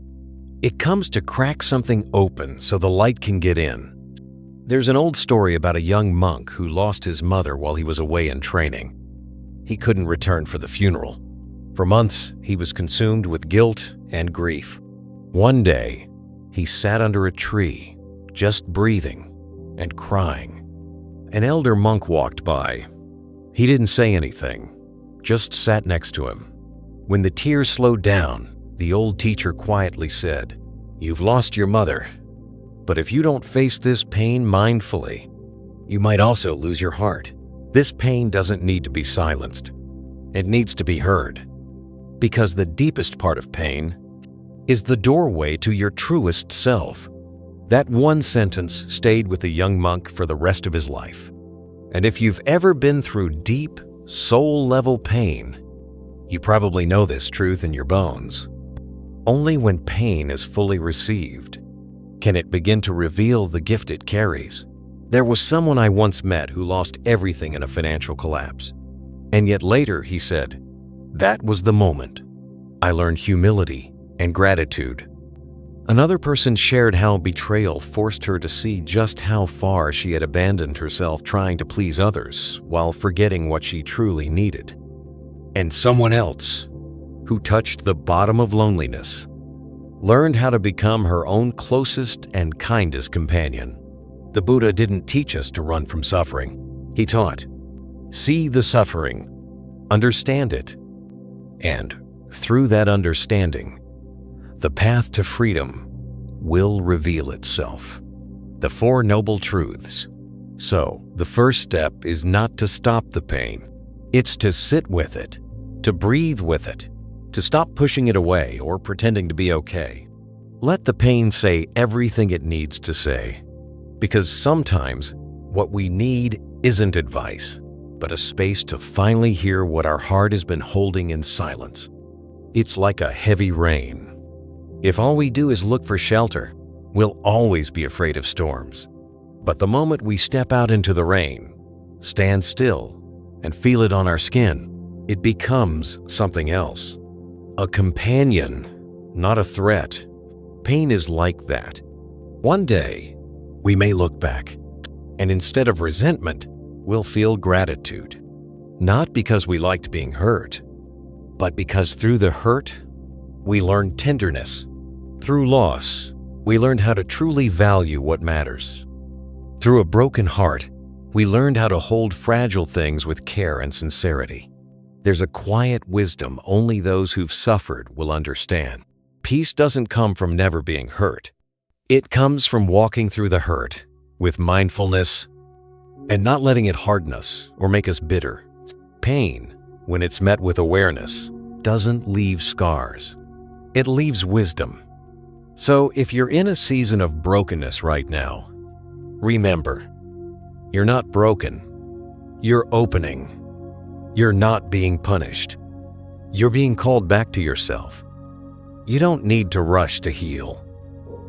It comes to crack something open so the light can get in. There's an old story about a young monk who lost his mother while he was away in training. He couldn't return for the funeral. For months, he was consumed with guilt and grief. One day, he sat under a tree, just breathing and crying. An elder monk walked by. He didn't say anything, just sat next to him. When the tears slowed down, the old teacher quietly said, "You've lost your mother, but if you don't face this pain mindfully, you might also lose your heart. This pain doesn't need to be silenced. It needs to be heard. Because the deepest part of pain is the doorway to your truest self." That one sentence stayed with the young monk for the rest of his life. And if you've ever been through deep, soul-level pain, you probably know this truth in your bones. Only when pain is fully received can it begin to reveal the gift it carries. There was someone I once met who lost everything in a financial collapse. And yet later he said, "That was the moment I learned humility and gratitude." Another person shared how betrayal forced her to see just how far she had abandoned herself trying to please others while forgetting what she truly needed. And someone else, who touched the bottom of loneliness, learned how to become her own closest and kindest companion. The Buddha didn't teach us to run from suffering. He taught, see the suffering, understand it, and through that understanding, the path to freedom will reveal itself. The Four Noble Truths. So, the first step is not to stop the pain. It's to sit with it, to breathe with it, to stop pushing it away or pretending to be okay. Let the pain say everything it needs to say. Because sometimes what we need isn't advice, but a space to finally hear what our heart has been holding in silence. It's like a heavy rain. If all we do is look for shelter, we'll always be afraid of storms. But the moment we step out into the rain, stand still, and feel it on our skin, it becomes something else. A companion, not a threat. Pain is like that. One day, we may look back, and instead of resentment, we'll feel gratitude. Not because we liked being hurt, but because through the hurt, we learned tenderness. Through loss, we learned how to truly value what matters. Through a broken heart, we learned how to hold fragile things with care and sincerity. There's a quiet wisdom only those who've suffered will understand. Peace doesn't come from never being hurt. It comes from walking through the hurt with mindfulness and not letting it harden us or make us bitter. Pain, when it's met with awareness, doesn't leave scars. It leaves wisdom. So if you're in a season of brokenness right now, remember, you're not broken. You're opening. You're not being punished. You're being called back to yourself. You don't need to rush to heal.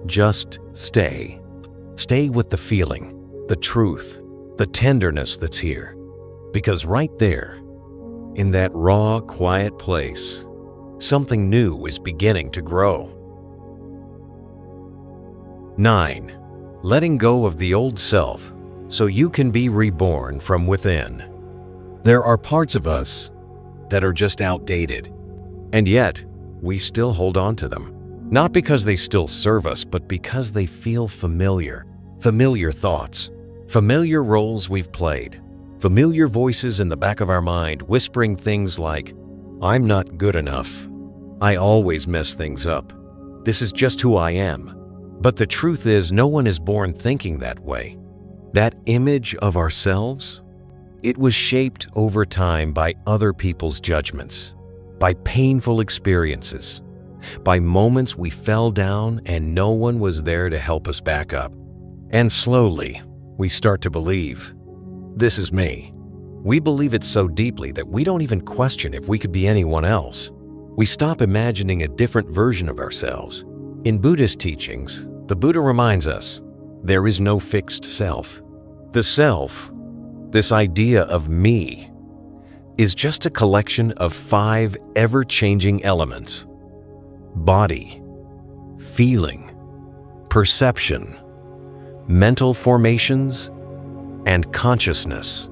Just stay. Stay with the feeling, the truth, the tenderness that's here. Because right there, in that raw, quiet place, something new is beginning to grow. 9. Letting go of the old self so you can be reborn from within. There are parts of us that are just outdated, and yet we still hold on to them. Not because they still serve us, but because they feel familiar. Familiar thoughts, familiar roles we've played, familiar voices in the back of our mind whispering things like, I'm not good enough. I always mess things up. This is just who I am. But the truth is, no one is born thinking that way. That image of ourselves, it was shaped over time by other people's judgments, by painful experiences, by moments we fell down and no one was there to help us back up. And slowly, we start to believe, this is me. We believe it so deeply that we don't even question if we could be anyone else. We stop imagining a different version of ourselves. In Buddhist teachings, the Buddha reminds us, there is no fixed self. The self, this idea of me, is just a collection of 5 ever-changing elements: body, feeling, perception, mental formations, and consciousness.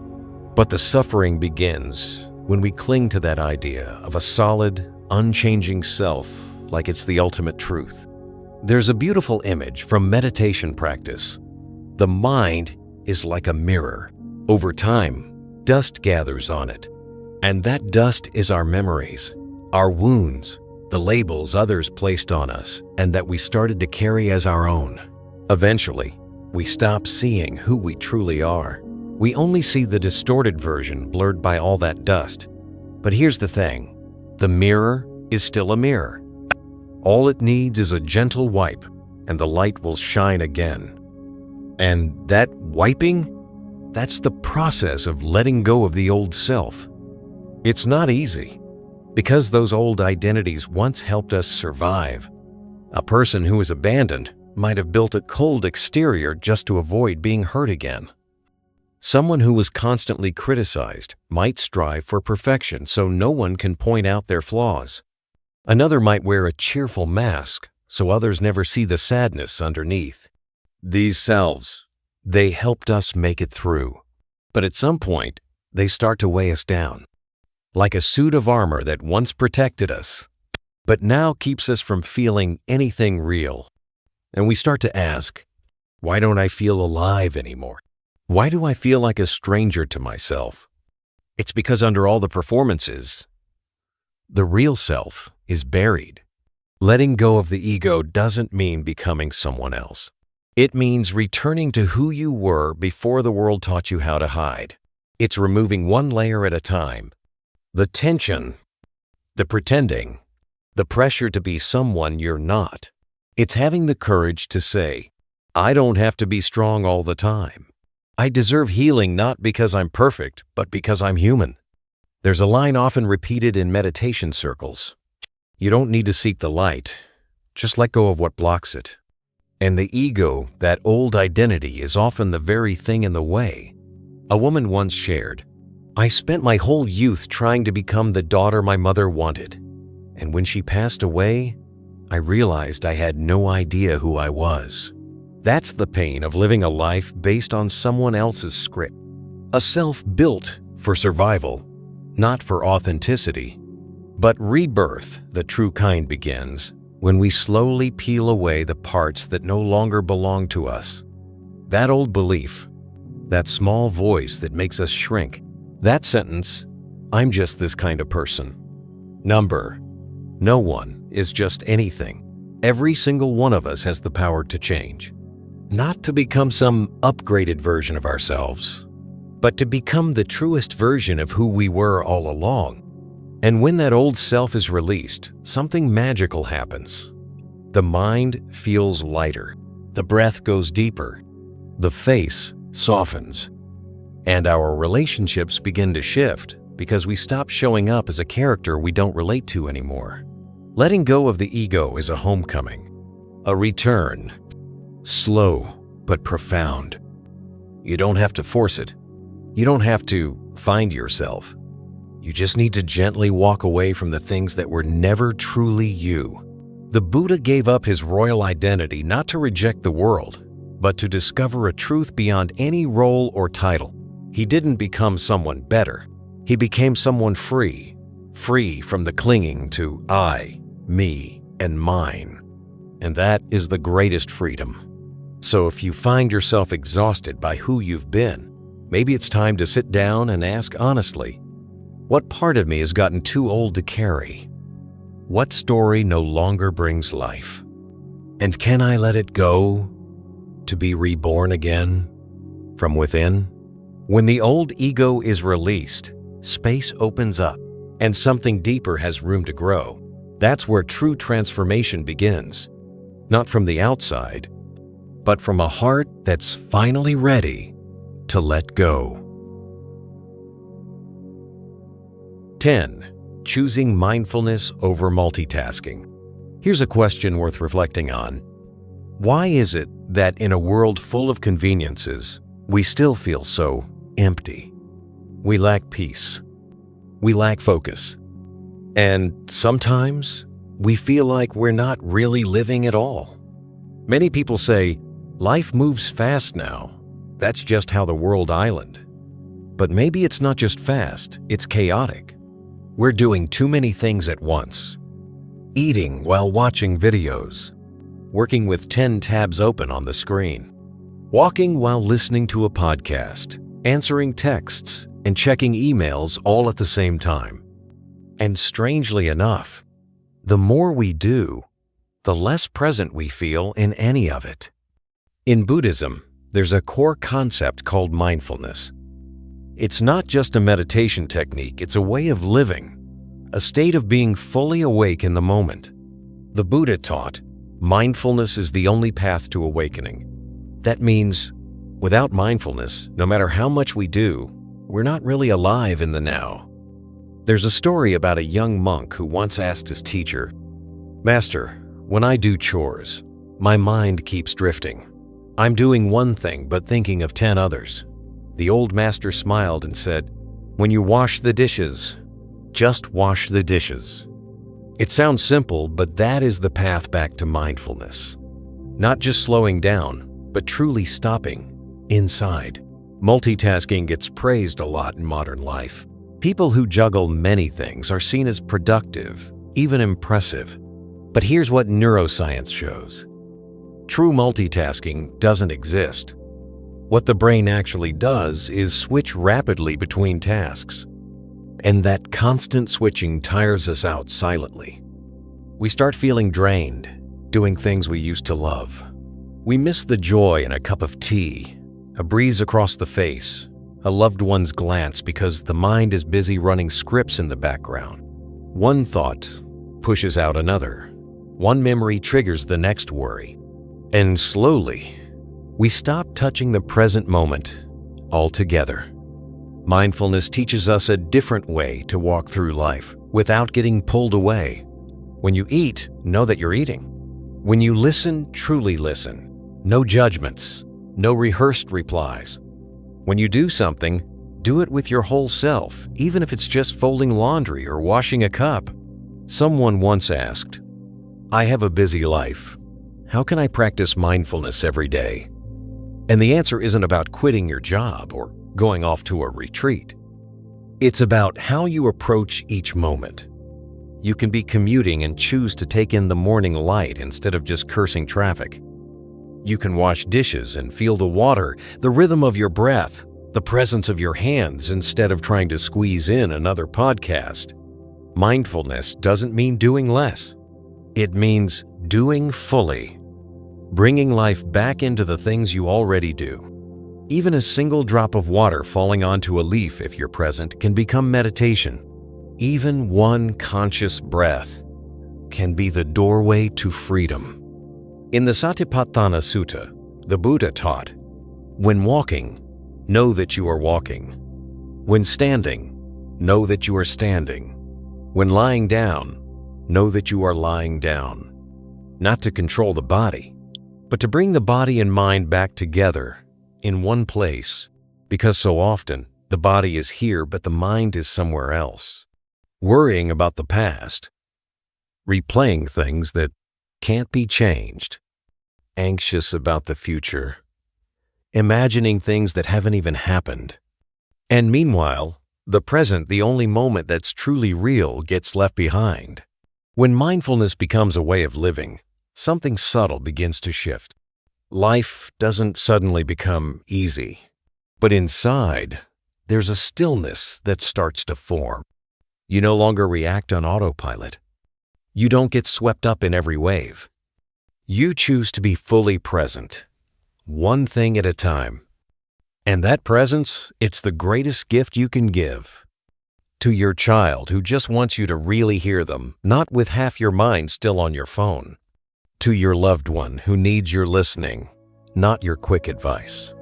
But the suffering begins when we cling to that idea of a solid, unchanging self like it's the ultimate truth. There's a beautiful image from meditation practice. The mind is like a mirror. Over time, dust gathers on it. And that dust is our memories, our wounds, the labels others placed on us and that we started to carry as our own. Eventually, we stop seeing who we truly are. We only see the distorted version blurred by all that dust. But here's the thing, the mirror is still a mirror. All it needs is a gentle wipe and the light will shine again. And that wiping, That's the process of letting go of the old self. It's not easy, because those old identities once helped us survive. A person who is abandoned might have built a cold exterior just to avoid being hurt again. Someone who was constantly criticized might strive for perfection so no one can point out their flaws. Another might wear a cheerful mask so others never see the sadness underneath. These selves, they helped us make it through. But at some point, they start to weigh us down. Like a suit of armor that once protected us, but now keeps us from feeling anything real. And we start to ask, why don't I feel alive anymore? Why do I feel like a stranger to myself? It's because under all the performances, the real self is buried. Letting go of the ego doesn't mean becoming someone else. It means returning to who you were before the world taught you how to hide. It's removing one layer at a time. The tension, the pretending, the pressure to be someone you're not. It's having the courage to say, I don't have to be strong all the time. I deserve healing not because I'm perfect, but because I'm human. There's a line often repeated in meditation circles. You don't need to seek the light. Just let go of what blocks it. And the ego, that old identity, is often the very thing in the way. A woman once shared, I spent my whole youth trying to become the daughter my mother wanted. And when she passed away, I realized I had no idea who I was. That's the pain of living a life based on someone else's script. A self built for survival, not for authenticity. But rebirth, the true kind, begins when we slowly peel away the parts that no longer belong to us. That old belief, that small voice that makes us shrink, that sentence, I'm just this kind of person. Number, no one is just anything. Every single one of us has the power to change. Not to become some upgraded version of ourselves, but to become the truest version of who we were all along. And when that old self is released, something magical happens. The mind feels lighter, the breath goes deeper, the face softens, and our relationships begin to shift because we stop showing up as a character we don't relate to anymore. Letting go of the ego is a homecoming, a return, slow but profound. You don't have to force it. You don't have to find yourself. You just need to gently walk away from the things that were never truly you. The Buddha gave up his royal identity not to reject the world, but to discover a truth beyond any role or title. He didn't become someone better. He became someone free from the clinging to I, me, and mine. And that is the greatest freedom. So if you find yourself exhausted by who you've been, maybe it's time to sit down and ask honestly, what part of me has gotten too old to carry? What story no longer brings life? And can I let it go to be reborn again from within? When the old ego is released, space opens up and something deeper has room to grow. That's where true transformation begins. Not from the outside, but from a heart that's finally ready to let go. 10. Choosing mindfulness over multitasking. Here's a question worth reflecting on. Why is it that in a world full of conveniences, we still feel so empty? We lack peace. We lack focus. And sometimes we feel like we're not really living at all. Many people say, life moves fast now. That's just how the world island. But maybe it's not just fast, it's chaotic. We're doing too many things at once. Eating while watching videos. Working with 10 tabs open on the screen. Walking while listening to a podcast. Answering texts and checking emails all at the same time. And strangely enough, the more we do, the less present we feel in any of it. In Buddhism, there's a core concept called mindfulness. It's not just a meditation technique, it's a way of living, a state of being fully awake in the moment. The Buddha taught, mindfulness is the only path to awakening. That means Without mindfulness, no matter how much we do, we're not really alive in the now. There's a story about a young monk who once asked his teacher, "Master, when I do chores, my mind keeps drifting. I'm doing one thing but thinking of 10 others." The old master smiled and said, "When you wash the dishes, just wash the dishes." It sounds simple, but that is the path back to mindfulness. Not just slowing down, but truly stopping inside. Multitasking gets praised a lot in modern life. People who juggle many things are seen as productive, even impressive. But here's what neuroscience shows. True multitasking doesn't exist. What the brain actually does is switch rapidly between tasks. And that constant switching tires us out silently. We start feeling drained, doing things we used to love. We miss the joy in a cup of tea, a breeze across the face, a loved one's glance because the mind is busy running scripts in the background. One thought pushes out another. One memory triggers the next worry. And slowly, we stop touching the present moment altogether. Mindfulness teaches us a different way to walk through life without getting pulled away. When you eat, know that you're eating. When you listen, truly listen. No judgments, no rehearsed replies. When you do something, do it with your whole self, even if it's just folding laundry or washing a cup. Someone once asked, "I have a busy life. How can I practice mindfulness every day?" And the answer isn't about quitting your job or going off to a retreat. It's about how you approach each moment. You can be commuting and choose to take in the morning light instead of just cursing traffic. You can wash dishes and feel the water, the rhythm of your breath, the presence of your hands instead of trying to squeeze in another podcast. Mindfulness doesn't mean doing less. It means doing fully, bringing life back into the things you already do. Even a single drop of water falling onto a leaf, if you're present, can become meditation. Even one conscious breath can be the doorway to freedom. In the Satipatthana Sutta, the Buddha taught, "When walking, know that you are walking. When standing, know that you are standing. When lying down, know that you are lying down." Not to control the body, but to bring the body and mind back together in one place, because so often the body is here but the mind is somewhere else. Worrying about the past, replaying things that can't be changed, anxious about the future, imagining things that haven't even happened. And meanwhile, the present, the only moment that's truly real, gets left behind. When mindfulness becomes a way of living, something subtle begins to shift. Life doesn't suddenly become easy, but inside, there's a stillness that starts to form. You no longer react on autopilot. You don't get swept up in every wave. You choose to be fully present, one thing at a time. And that presence, it's the greatest gift you can give. To your child who just wants you to really hear them, not with half your mind still on your phone. To your loved one who needs your listening, not your quick advice.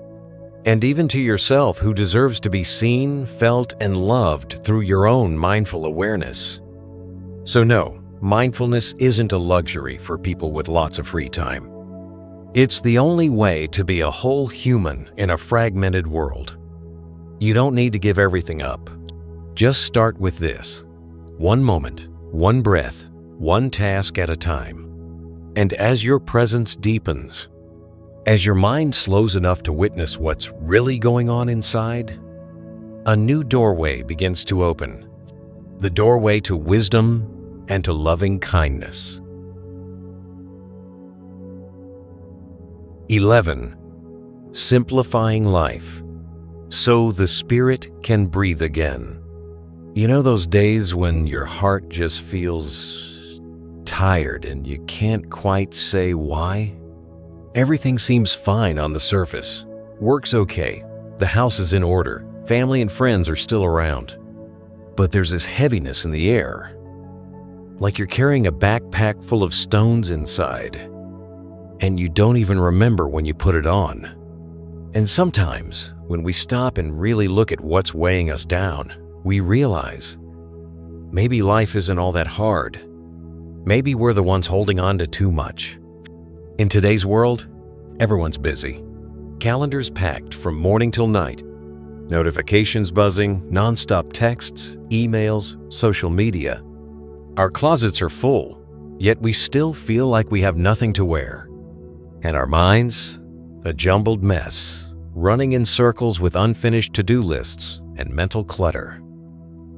And even to yourself who deserves to be seen, felt, and loved through your own mindful awareness. So no, mindfulness isn't a luxury for people with lots of free time. It's the only way to be a whole human in a fragmented world. You don't need to give everything up. Just start with this. One moment, one breath, one task at a time. And as your presence deepens, as your mind slows enough to witness what's really going on inside, a new doorway begins to open. The doorway to wisdom and to loving kindness. 11. Simplifying life so the spirit can breathe again. You know those days when your heart just feels tired and you can't quite say why? Everything seems fine on the surface. Work's okay. The house is in order. Family and friends are still around. But there's this heaviness in the air. Like you're carrying a backpack full of stones inside. And you don't even remember when you put it on. And sometimes, when we stop and really look at what's weighing us down, we realize maybe life isn't all that hard. Maybe we're the ones holding on to too much. In today's world, everyone's busy. Calendars packed from morning till night. Notifications buzzing, nonstop texts, emails, social media. Our closets are full, yet we still feel like we have nothing to wear. And our minds, a jumbled mess, running in circles with unfinished to-do lists and mental clutter.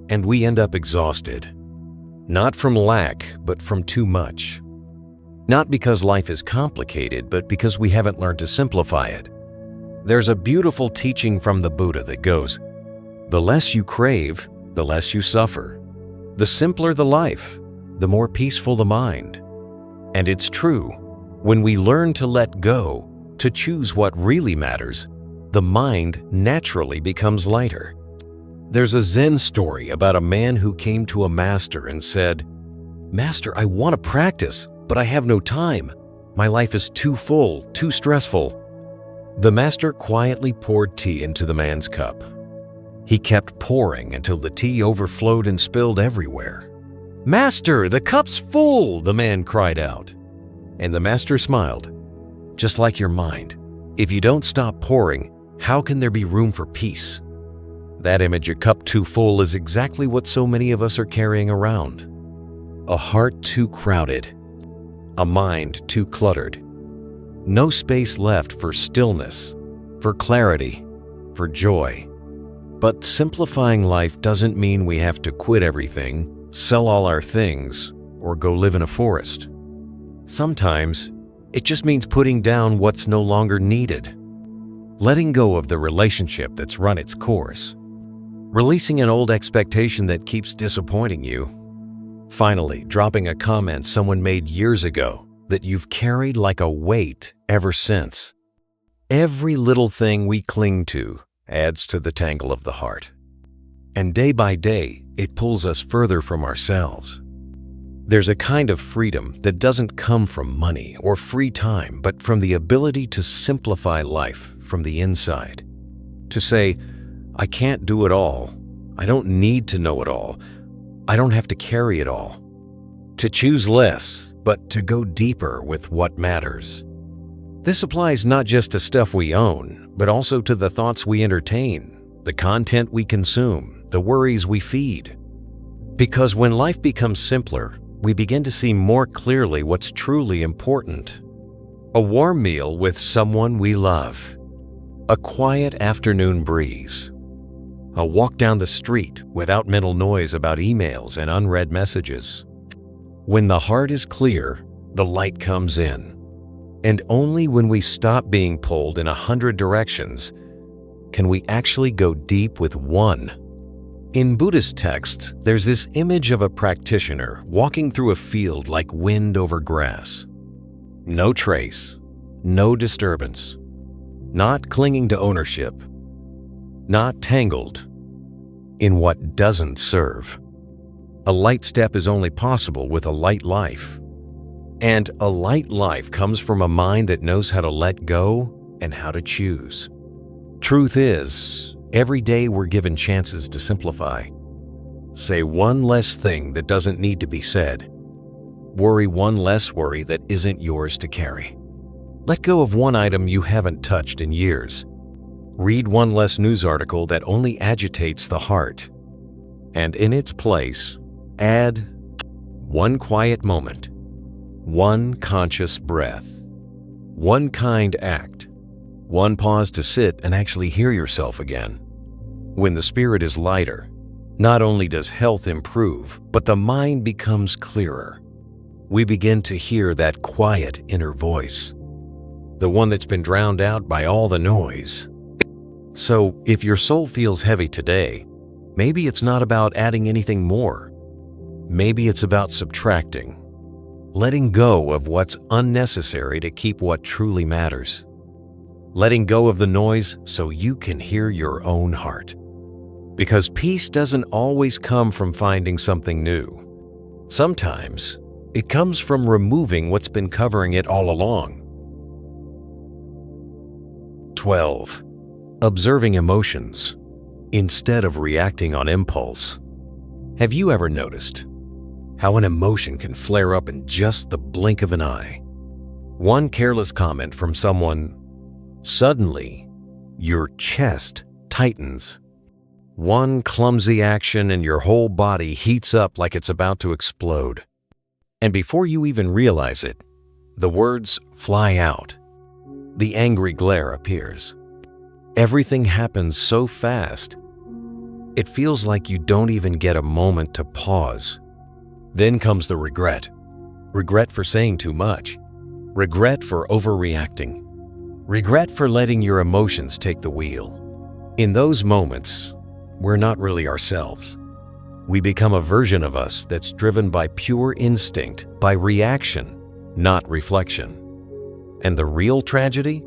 And we end up exhausted. Not from lack, but from too much. Not because life is complicated, but because we haven't learned to simplify it. There's a beautiful teaching from the Buddha that goes, the less you crave, the less you suffer. The simpler the life, the more peaceful the mind. And it's true, when we learn to let go, to choose what really matters, the mind naturally becomes lighter. There's a Zen story about a man who came to a master and said, "Master, I want to practice, but I have no time. My life is too full, too stressful." The master quietly poured tea into the man's cup. He kept pouring until the tea overflowed and spilled everywhere. "Master, the cup's full!" the man cried out. And the master smiled. "Just like your mind, if you don't stop pouring, how can there be room for peace?" That image, a cup too full, is exactly what so many of us are carrying around. A heart too crowded, a mind too cluttered. No space left for stillness, for clarity, for joy. But simplifying life doesn't mean we have to quit everything, sell all our things, or go live in a forest. Sometimes, it just means putting down what's no longer needed. Letting go of the relationship that's run its course. Releasing an old expectation that keeps disappointing you. Finally, dropping a comment someone made years ago that you've carried like a weight ever since. Every little thing we cling to adds to the tangle of the heart. And day by day, it pulls us further from ourselves. There's a kind of freedom that doesn't come from money or free time, but from the ability to simplify life from the inside. To say, I can't do it all. I don't need to know it all. I don't have to carry it all. To choose less, but to go deeper with what matters. This applies not just to stuff we own, but also to the thoughts we entertain, the content we consume, the worries we feed. Because when life becomes simpler, we begin to see more clearly what's truly important. A warm meal with someone we love. A quiet afternoon breeze. A walk down the street without mental noise about emails and unread messages. When the heart is clear, the light comes in. And only when we stop being pulled in 100 directions can we actually go deep with one. In Buddhist texts, there's this image of a practitioner walking through a field like wind over grass. No trace, no disturbance, not clinging to ownership, not tangled in what doesn't serve. A light step is only possible with a light life. And a light life comes from a mind that knows how to let go and how to choose. Truth is, every day we're given chances to simplify. Say one less thing that doesn't need to be said. Worry one less worry that isn't yours to carry. Let go of one item you haven't touched in years. Read one less news article that only agitates the heart. And in its place, add one quiet moment, one conscious breath, one kind act, one pause to sit and actually hear yourself again. When the spirit is lighter, not only does health improve, but the mind becomes clearer. We begin to hear that quiet inner voice, the one that's been drowned out by all the noise. So, if your soul feels heavy today, maybe it's not about adding anything more. Maybe it's about subtracting, letting go of what's unnecessary to keep what truly matters. Letting go of the noise so you can hear your own heart. Because peace doesn't always come from finding something new. Sometimes, it comes from removing what's been covering it all along. 12. observing emotions instead of reacting on impulse. Have you ever noticed how an emotion can flare up in just the blink of an eye? One careless comment from someone, suddenly your chest tightens. One clumsy action and your whole body heats up like it's about to explode. And before you even realize it, the words fly out. The angry glare appears. Everything happens so fast, it feels like you don't even get a moment to pause. Then comes the regret. Regret for saying too much. Regret for overreacting. Regret for letting your emotions take the wheel. In those moments, we're not really ourselves. We become a version of us that's driven by pure instinct, by reaction, not reflection. And the real tragedy?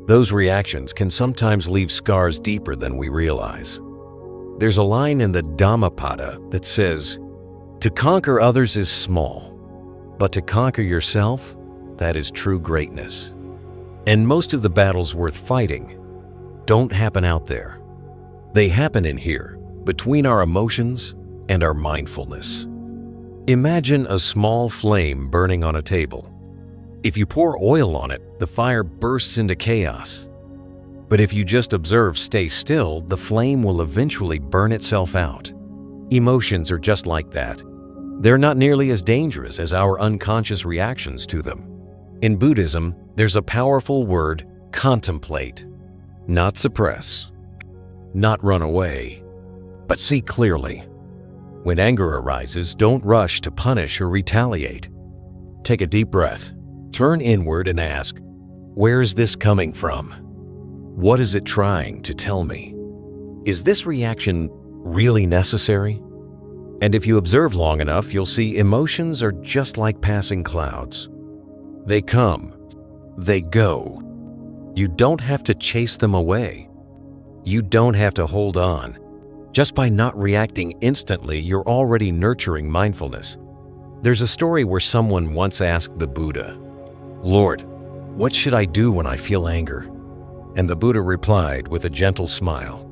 Those reactions can sometimes leave scars deeper than we realize. There's a line in the Dhammapada that says, "To conquer others is small, but to conquer yourself, that is true greatness." And most of the battles worth fighting don't happen out there. They happen in here, between our emotions and our mindfulness. Imagine a small flame burning on a table. If you pour oil on it, the fire bursts into chaos. But if you just observe, stay still, the flame will eventually burn itself out. Emotions are just like that. They're not nearly as dangerous as our unconscious reactions to them. In Buddhism, there's a powerful word, contemplate. Not suppress, not run away, but see clearly. When anger arises, don't rush to punish or retaliate. Take a deep breath, turn inward and ask, where is this coming from? What is it trying to tell me? Is this reaction really necessary? And if you observe long enough, you'll see emotions are just like passing clouds. They come, they go. You don't have to chase them away. You don't have to hold on. Just by not reacting instantly, you're already nurturing mindfulness. There's a story where someone once asked the Buddha, "Lord, what should I do when I feel anger?" And the Buddha replied with a gentle smile,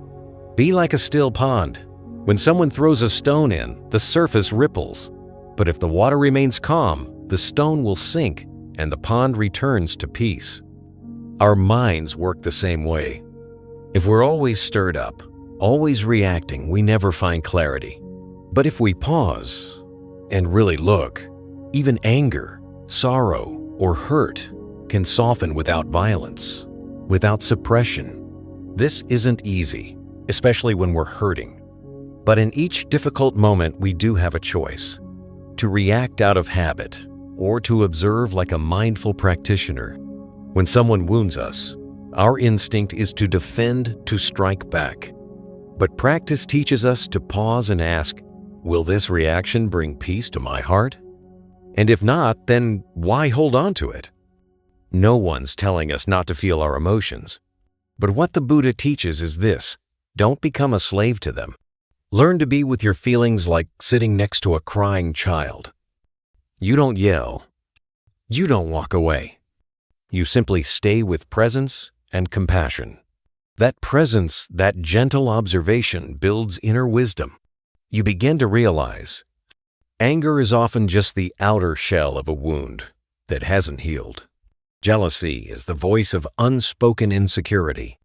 "Be like a still pond. When someone throws a stone in, the surface ripples. But if the water remains calm, the stone will sink and the pond returns to peace." Our minds work the same way. If we're always stirred up, always reacting, we never find clarity. But if we pause and really look, even anger, sorrow, or hurt can soften without violence, without suppression. This isn't easy, especially when we're hurting. But in each difficult moment, we do have a choice: to react out of habit or to observe like a mindful practitioner. When someone wounds us, our instinct is to defend, to strike back. But practice teaches us to pause and ask, will this reaction bring peace to my heart? And if not, then why hold on to it? No one's telling us not to feel our emotions. But what the Buddha teaches is this: don't become a slave to them. Learn to be with your feelings like sitting next to a crying child. You don't yell. You don't walk away. You simply stay with presence and compassion. That presence, that gentle observation builds inner wisdom. You begin to realize anger is often just the outer shell of a wound that hasn't healed. Jealousy is the voice of unspoken insecurity.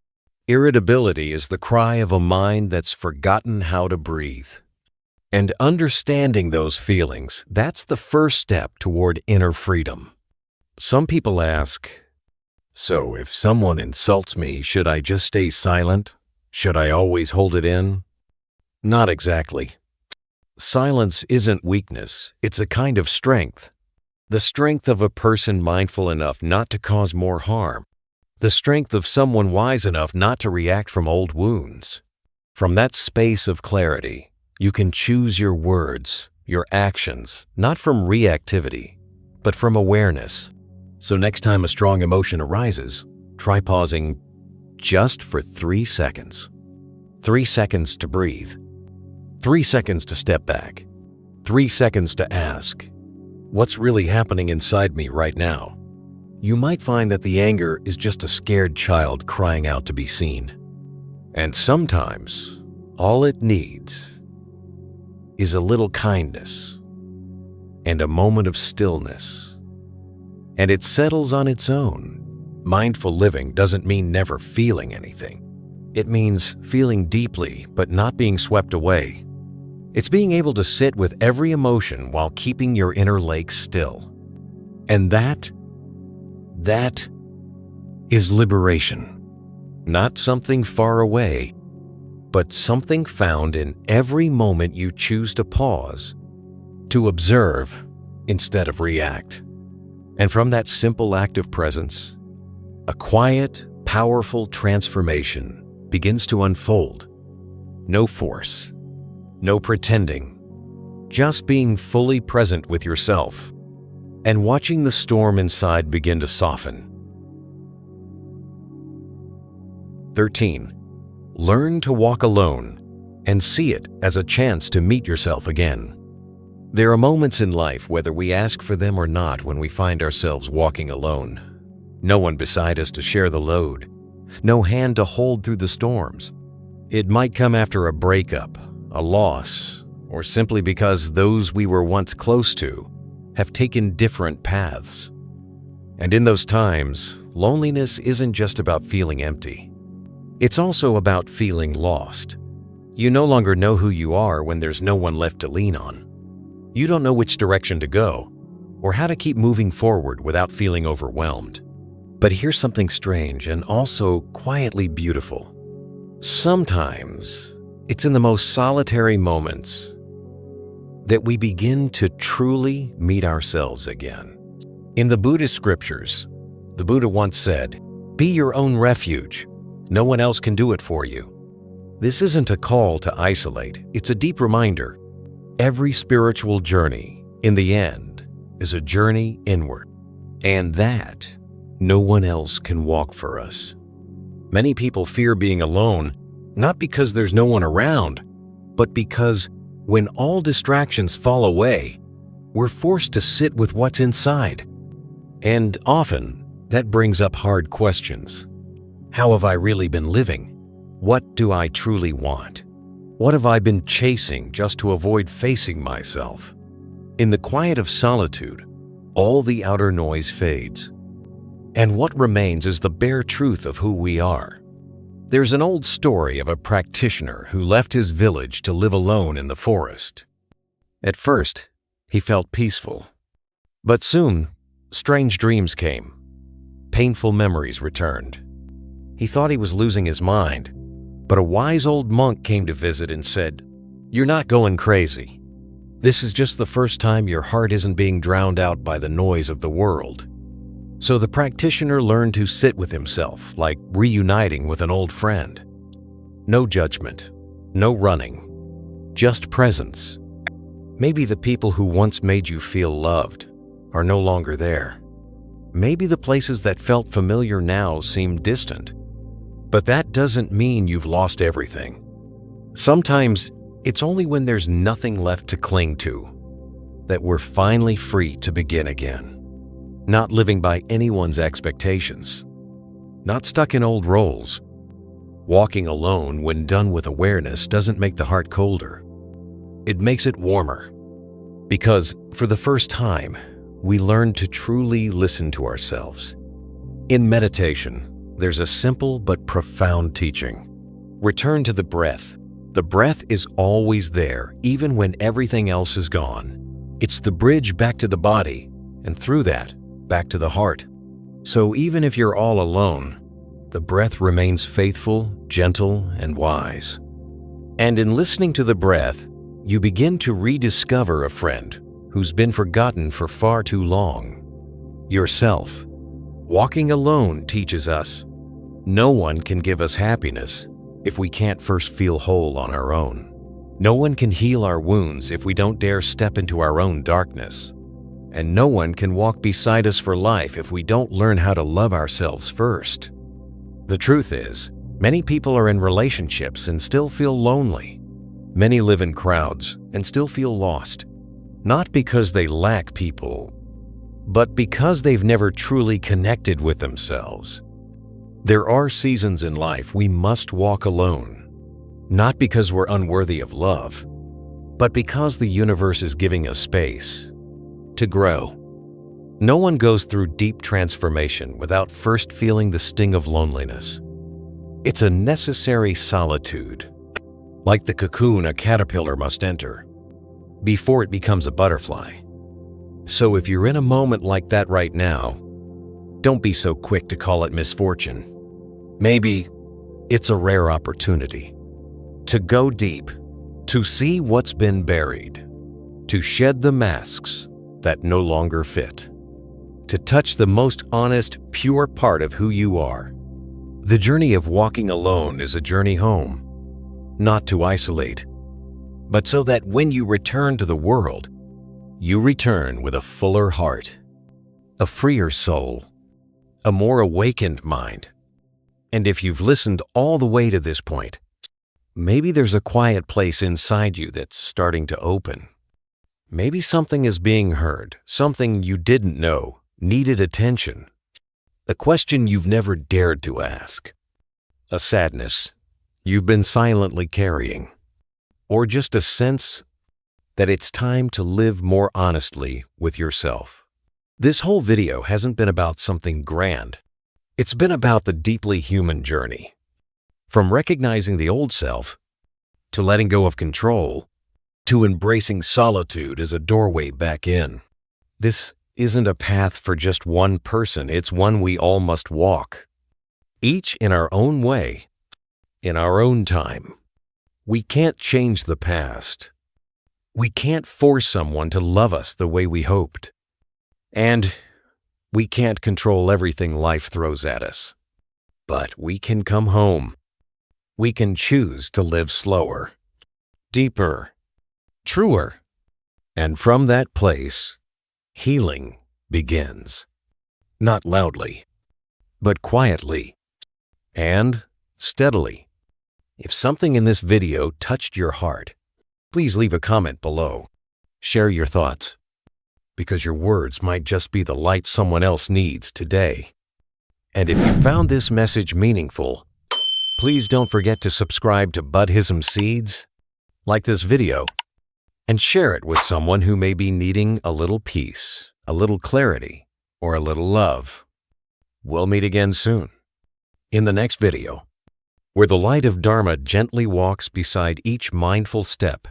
Irritability is the cry of a mind that's forgotten how to breathe. And understanding those feelings, that's the first step toward inner freedom. Some people ask, so if someone insults me, should I just stay silent? Should I always hold it in? Not exactly. Silence isn't weakness, it's a kind of strength. The strength of a person mindful enough not to cause more harm. The strength of someone wise enough not to react from old wounds. From that space of clarity, you can choose your words, your actions, not from reactivity, but from awareness. So next time a strong emotion arises, try pausing just for 3 seconds. 3 seconds to breathe. 3 seconds to step back. 3 seconds to ask, what's really happening inside me right now? You might find that the anger is just a scared child crying out to be seen. And sometimes all it needs is a little kindness and a moment of stillness, and it settles on its own. Mindful living doesn't mean never feeling anything. It means feeling deeply but not being swept away. It's being able to sit with every emotion while keeping your inner lake still. And that is liberation. Not something far away, but something found in every moment you choose to pause, to observe instead of react. And from that simple act of presence, a quiet, powerful transformation begins to unfold. No force, no pretending, just being fully present with yourself and watching the storm inside begin to soften. 13. Learn to walk alone and see it as a chance to meet yourself again. There are moments in life, whether we ask for them or not, when we find ourselves walking alone. No one beside us to share the load, no hand to hold through the storms. It might come after a breakup, a loss, or simply because those we were once close to have taken different paths. And in those times, loneliness isn't just about feeling empty. It's also about feeling lost. You no longer know who you are when there's no one left to lean on. You don't know which direction to go or how to keep moving forward without feeling overwhelmed. But here's something strange and also quietly beautiful. Sometimes it's in the most solitary moments that we begin to truly meet ourselves again. In the Buddhist scriptures, the Buddha once said, "Be your own refuge. No one else can do it for you." This isn't a call to isolate, it's a deep reminder. Every spiritual journey, in the end, is a journey inward, and that no one else can walk for us. Many people fear being alone, not because there's no one around, but because when all distractions fall away, we're forced to sit with what's inside. And often, that brings up hard questions. How have I really been living? What do I truly want? What have I been chasing just to avoid facing myself? In the quiet of solitude, all the outer noise fades, and what remains is the bare truth of who we are. There's an old story of a practitioner who left his village to live alone in the forest. At first, he felt peaceful, but soon, strange dreams came. Painful memories returned. He thought he was losing his mind, but a wise old monk came to visit and said, "You're not going crazy. This is just the first time your heart isn't being drowned out by the noise of the world." So the practitioner learned to sit with himself, like reuniting with an old friend. No judgment, no running, just presence. Maybe the people who once made you feel loved are no longer there. Maybe the places that felt familiar now seem distant. But that doesn't mean you've lost everything. Sometimes it's only when there's nothing left to cling to that we're finally free to begin again. Not living by anyone's expectations. Not stuck in old roles. Walking alone when done with awareness doesn't make the heart colder. It makes it warmer. Because for the first time, we learn to truly listen to ourselves. In meditation, there's a simple but profound teaching. Return to the breath. The breath is always there, even when everything else is gone. It's the bridge back to the body, and through that, back to the heart. So even if you're all alone, the breath remains faithful, gentle, and wise. And in listening to the breath, you begin to rediscover a friend who's been forgotten for far too long. Yourself. Walking alone teaches us no one can give us happiness if we can't first feel whole on our own. No one can heal our wounds if we don't dare step into our own darkness. And no one can walk beside us for life if we don't learn how to love ourselves first. The truth is, many people are in relationships and still feel lonely. Many live in crowds and still feel lost. Not because they lack people, but because they've never truly connected with themselves. There are seasons in life we must walk alone, not because we're unworthy of love, but because the universe is giving us space to grow. No one goes through deep transformation without first feeling the sting of loneliness. It's a necessary solitude, like the cocoon a caterpillar must enter before it becomes a butterfly. So if you're in a moment like that right now, don't be so quick to call it misfortune. Maybe it's a rare opportunity to go deep, to see what's been buried, to shed the masks that no longer fit, to touch the most honest, pure part of who you are. The journey of walking alone is a journey home, not to isolate, but so that when you return to the world, you return with a fuller heart, a freer soul, a more awakened mind. And if you've listened all the way to this point, maybe there's a quiet place inside you that's starting to open. Maybe something is being heard, something you didn't know needed attention, a question you've never dared to ask, a sadness you've been silently carrying, or just a sense that it's time to live more honestly with yourself. This whole video hasn't been about something grand. It's been about the deeply human journey, from recognizing the old self, to letting go of control, to embracing solitude as a doorway back in. This isn't a path for just one person, it's one we all must walk, each in our own way, in our own time. We can't change the past. We can't force someone to love us the way we hoped. And we can't control everything life throws at us. But we can come home. We can choose to live slower, deeper, truer. And from that place, healing begins. Not loudly, but quietly and steadily. If something in this video touched your heart, please leave a comment below. Share your thoughts, because your words might just be the light someone else needs today. And if you found this message meaningful, please don't forget to subscribe to Buddhism Seeds, like this video, and share it with someone who may be needing a little peace, a little clarity, or a little love. We'll meet again soon, in the next video, where the light of Dharma gently walks beside each mindful step